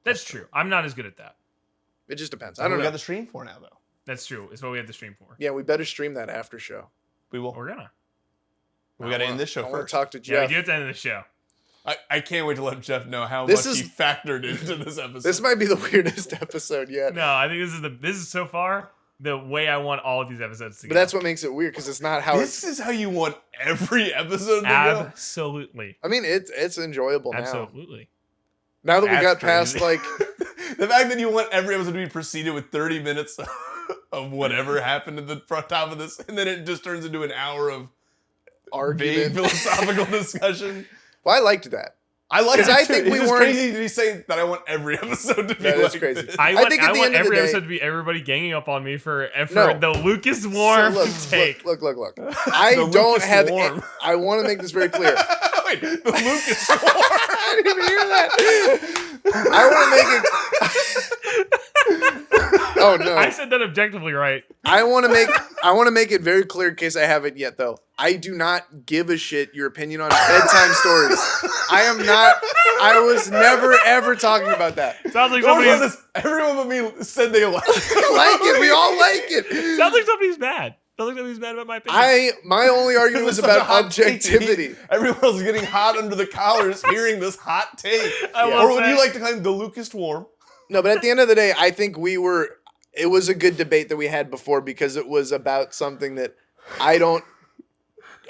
That's true. I'm not as good at that. It just depends. That's I what don't we know. got the stream for now, though. That's true. It's what we have the stream for. Yeah, we better stream that after show. We will. We're gonna. We got to end this show I want first. to talk to Yeah, we Jeff. do have to end the show. I can't wait to let Jeff know how This much is- he factored into this episode. This might be the weirdest episode yet. No, I think this is so far. the way I want all of these episodes to go. But that's what makes it weird because it's not how This is how you want every episode to go. Absolutely. I mean, it's enjoyable now. Absolutely. Now that we That's got crazy. past like The fact that you want every episode to be preceded with 30 minutes of whatever happened at the front top of this, and then it just turns into an hour of vague argument. philosophical discussion. Well, I liked that. I like 'Cause it I too. think It's we just weren't- crazy to be saying that I want every episode to be That like is crazy. this. I want think at the want end of the every day- episode to be everybody ganging up on me for No. the Lucas Warm So take. look. I The don't Lucas have. Warm. I want to make this very clear. Wait, the Lucas War. I didn't even hear that. I want to make it. Oh no! I said that objectively right. I want to make it very clear in case I haven't yet, though. I do not give a shit your opinion on bedtime stories. I am not. I was never ever talking about that. Sounds like Don't somebody's let this- Everyone but me said they liked it. Like it. We all like it. sounds like somebody's mad. Sounds like somebody's mad about my opinion. My only argument was Such a about hot take. objectivity. Everyone else is getting hot under the collars hearing this hot take. I will Or what say- you like to claim the Lucas Warm. No, but at the end of the day, I think it was a good debate that we had before because it was about something that I don't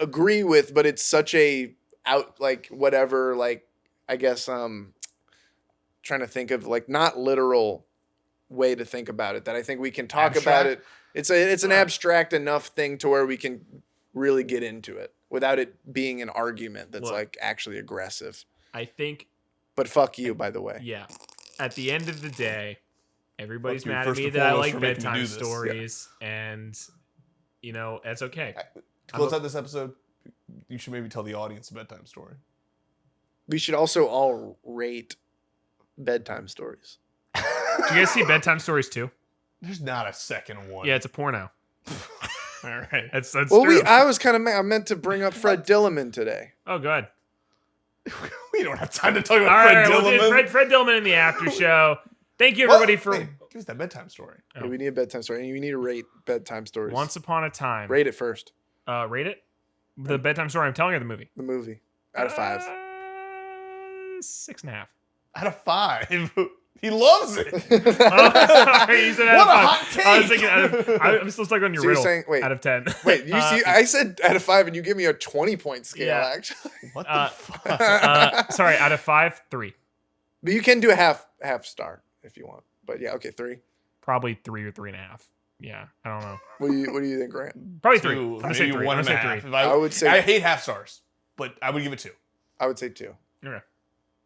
agree with, but it's such a I guess trying to think of like not literal way to think about it that I think we can talk about it. It's an abstract enough thing to where we can really get into it without it being an argument that's Look. like actually aggressive. I think, But fuck you, by the way. yeah. At the end of the day, everybody's Fuck you, mad at first me and that I foremost, like for making me bedtime do this. stories, and that's okay. To close out this episode, you should maybe tell the audience a bedtime story. We should also all rate bedtime stories. Do you guys see bedtime stories too? There's not a second one. Yeah, it's a porno. All right. That's Well, true. I was kind of I meant to bring up Fred Dillerman today. Oh, good. We don't have time to talk about All right, Fred we'll do Dillerman. Fred Dillman in the after show. Thank you, everybody, Well, for wait, give us that bedtime story. Oh. Yeah, we need a bedtime story, and you need to rate bedtime stories. Once Upon a Time. Rate it first. Rate it. The bedtime story I'm telling you, or the movie. The movie out of 5. 6.5. Out of 5. He loves it. Oh, sorry, you said out What of a 5. hot take. I was thinking. I'm still stuck on your So you're riddle. saying- wait. Out of 10. Wait, you see? I said out of 5, and you give me a 20-point scale. Yeah. Actually, What the Uh, fuck? Sorry, out of 5, 3. but you can do a half star if you want. But yeah, okay, 3. Probably 3 or 3.5. Yeah, I don't know. What do you think, Grant? Probably 3. 2, I'm gonna say maybe 3. 1 I'm and gonna a say half. 3. If I would say- I hate half stars, but I would give it 2. I would say 2. Okay.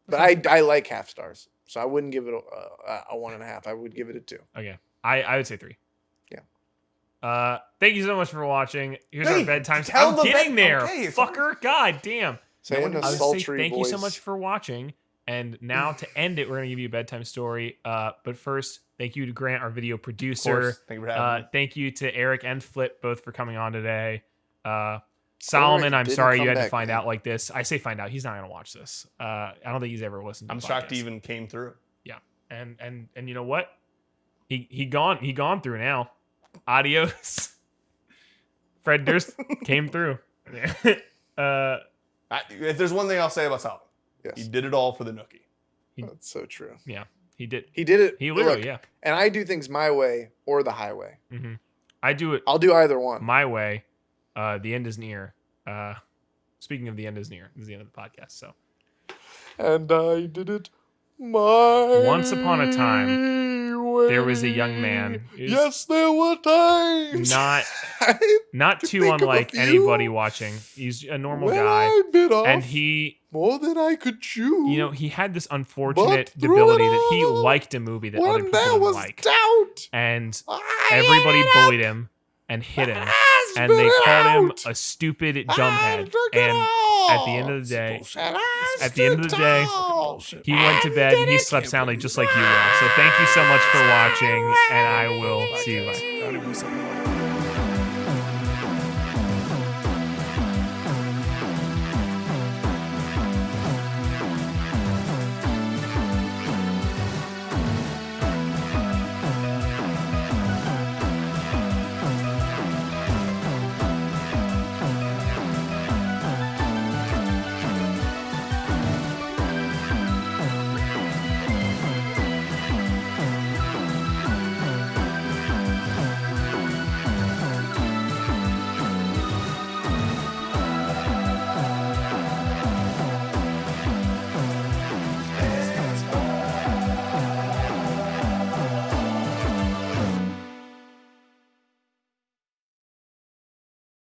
But I like half stars, so I wouldn't give it a 1.5. I would give it a 2. Okay. I would say 3. Yeah. Thank you so much for watching. Here's our Hey, bedtime. tell I'm the getting there, okay, it's fucker. God damn. Say it in a I would say sultry thank voice. you so much for watching. And now to end it, we're gonna give you a bedtime story. But first, thank you to Grant, our video Of producer. course. Thank you for having me. Thank you to Eric and Flip both for coming on today. Solomon, I'm didn't sorry come you had to back, find man. out like this. I say find out. He's not gonna watch this. I don't think he's ever listened to I'm the shocked podcast. he even came through. Yeah. And you know what? He gone through now. Adios. Fred Durst came through. If there's one thing I'll say about Solomon, Yes, he did it all for the nookie. that's so true. he did. He did it. He literally, look, yeah. And I do things my way or the highway. hmm I do it I'll do either one. my way. The end is near. Speaking of the end is near, this is the end of the podcast. So And I did it my Once upon a time, way. there was a young man who's Yes, there were times. not can too think of a unlike few anybody watching. He's a normal when guy, I bit off and he, more than I could chew. he had this unfortunate But through ability it that he all, liked a movie that other when people there didn't was like, doubt, and I everybody ate it bullied up. him and hit him, I and they spit it called him out. a stupid I dumbhead. took it And all. at the end of the day, And I at the end of the stood day, tall. he went to bed and he slept soundly just like you will. So thank you so much for watching, and I will see you later.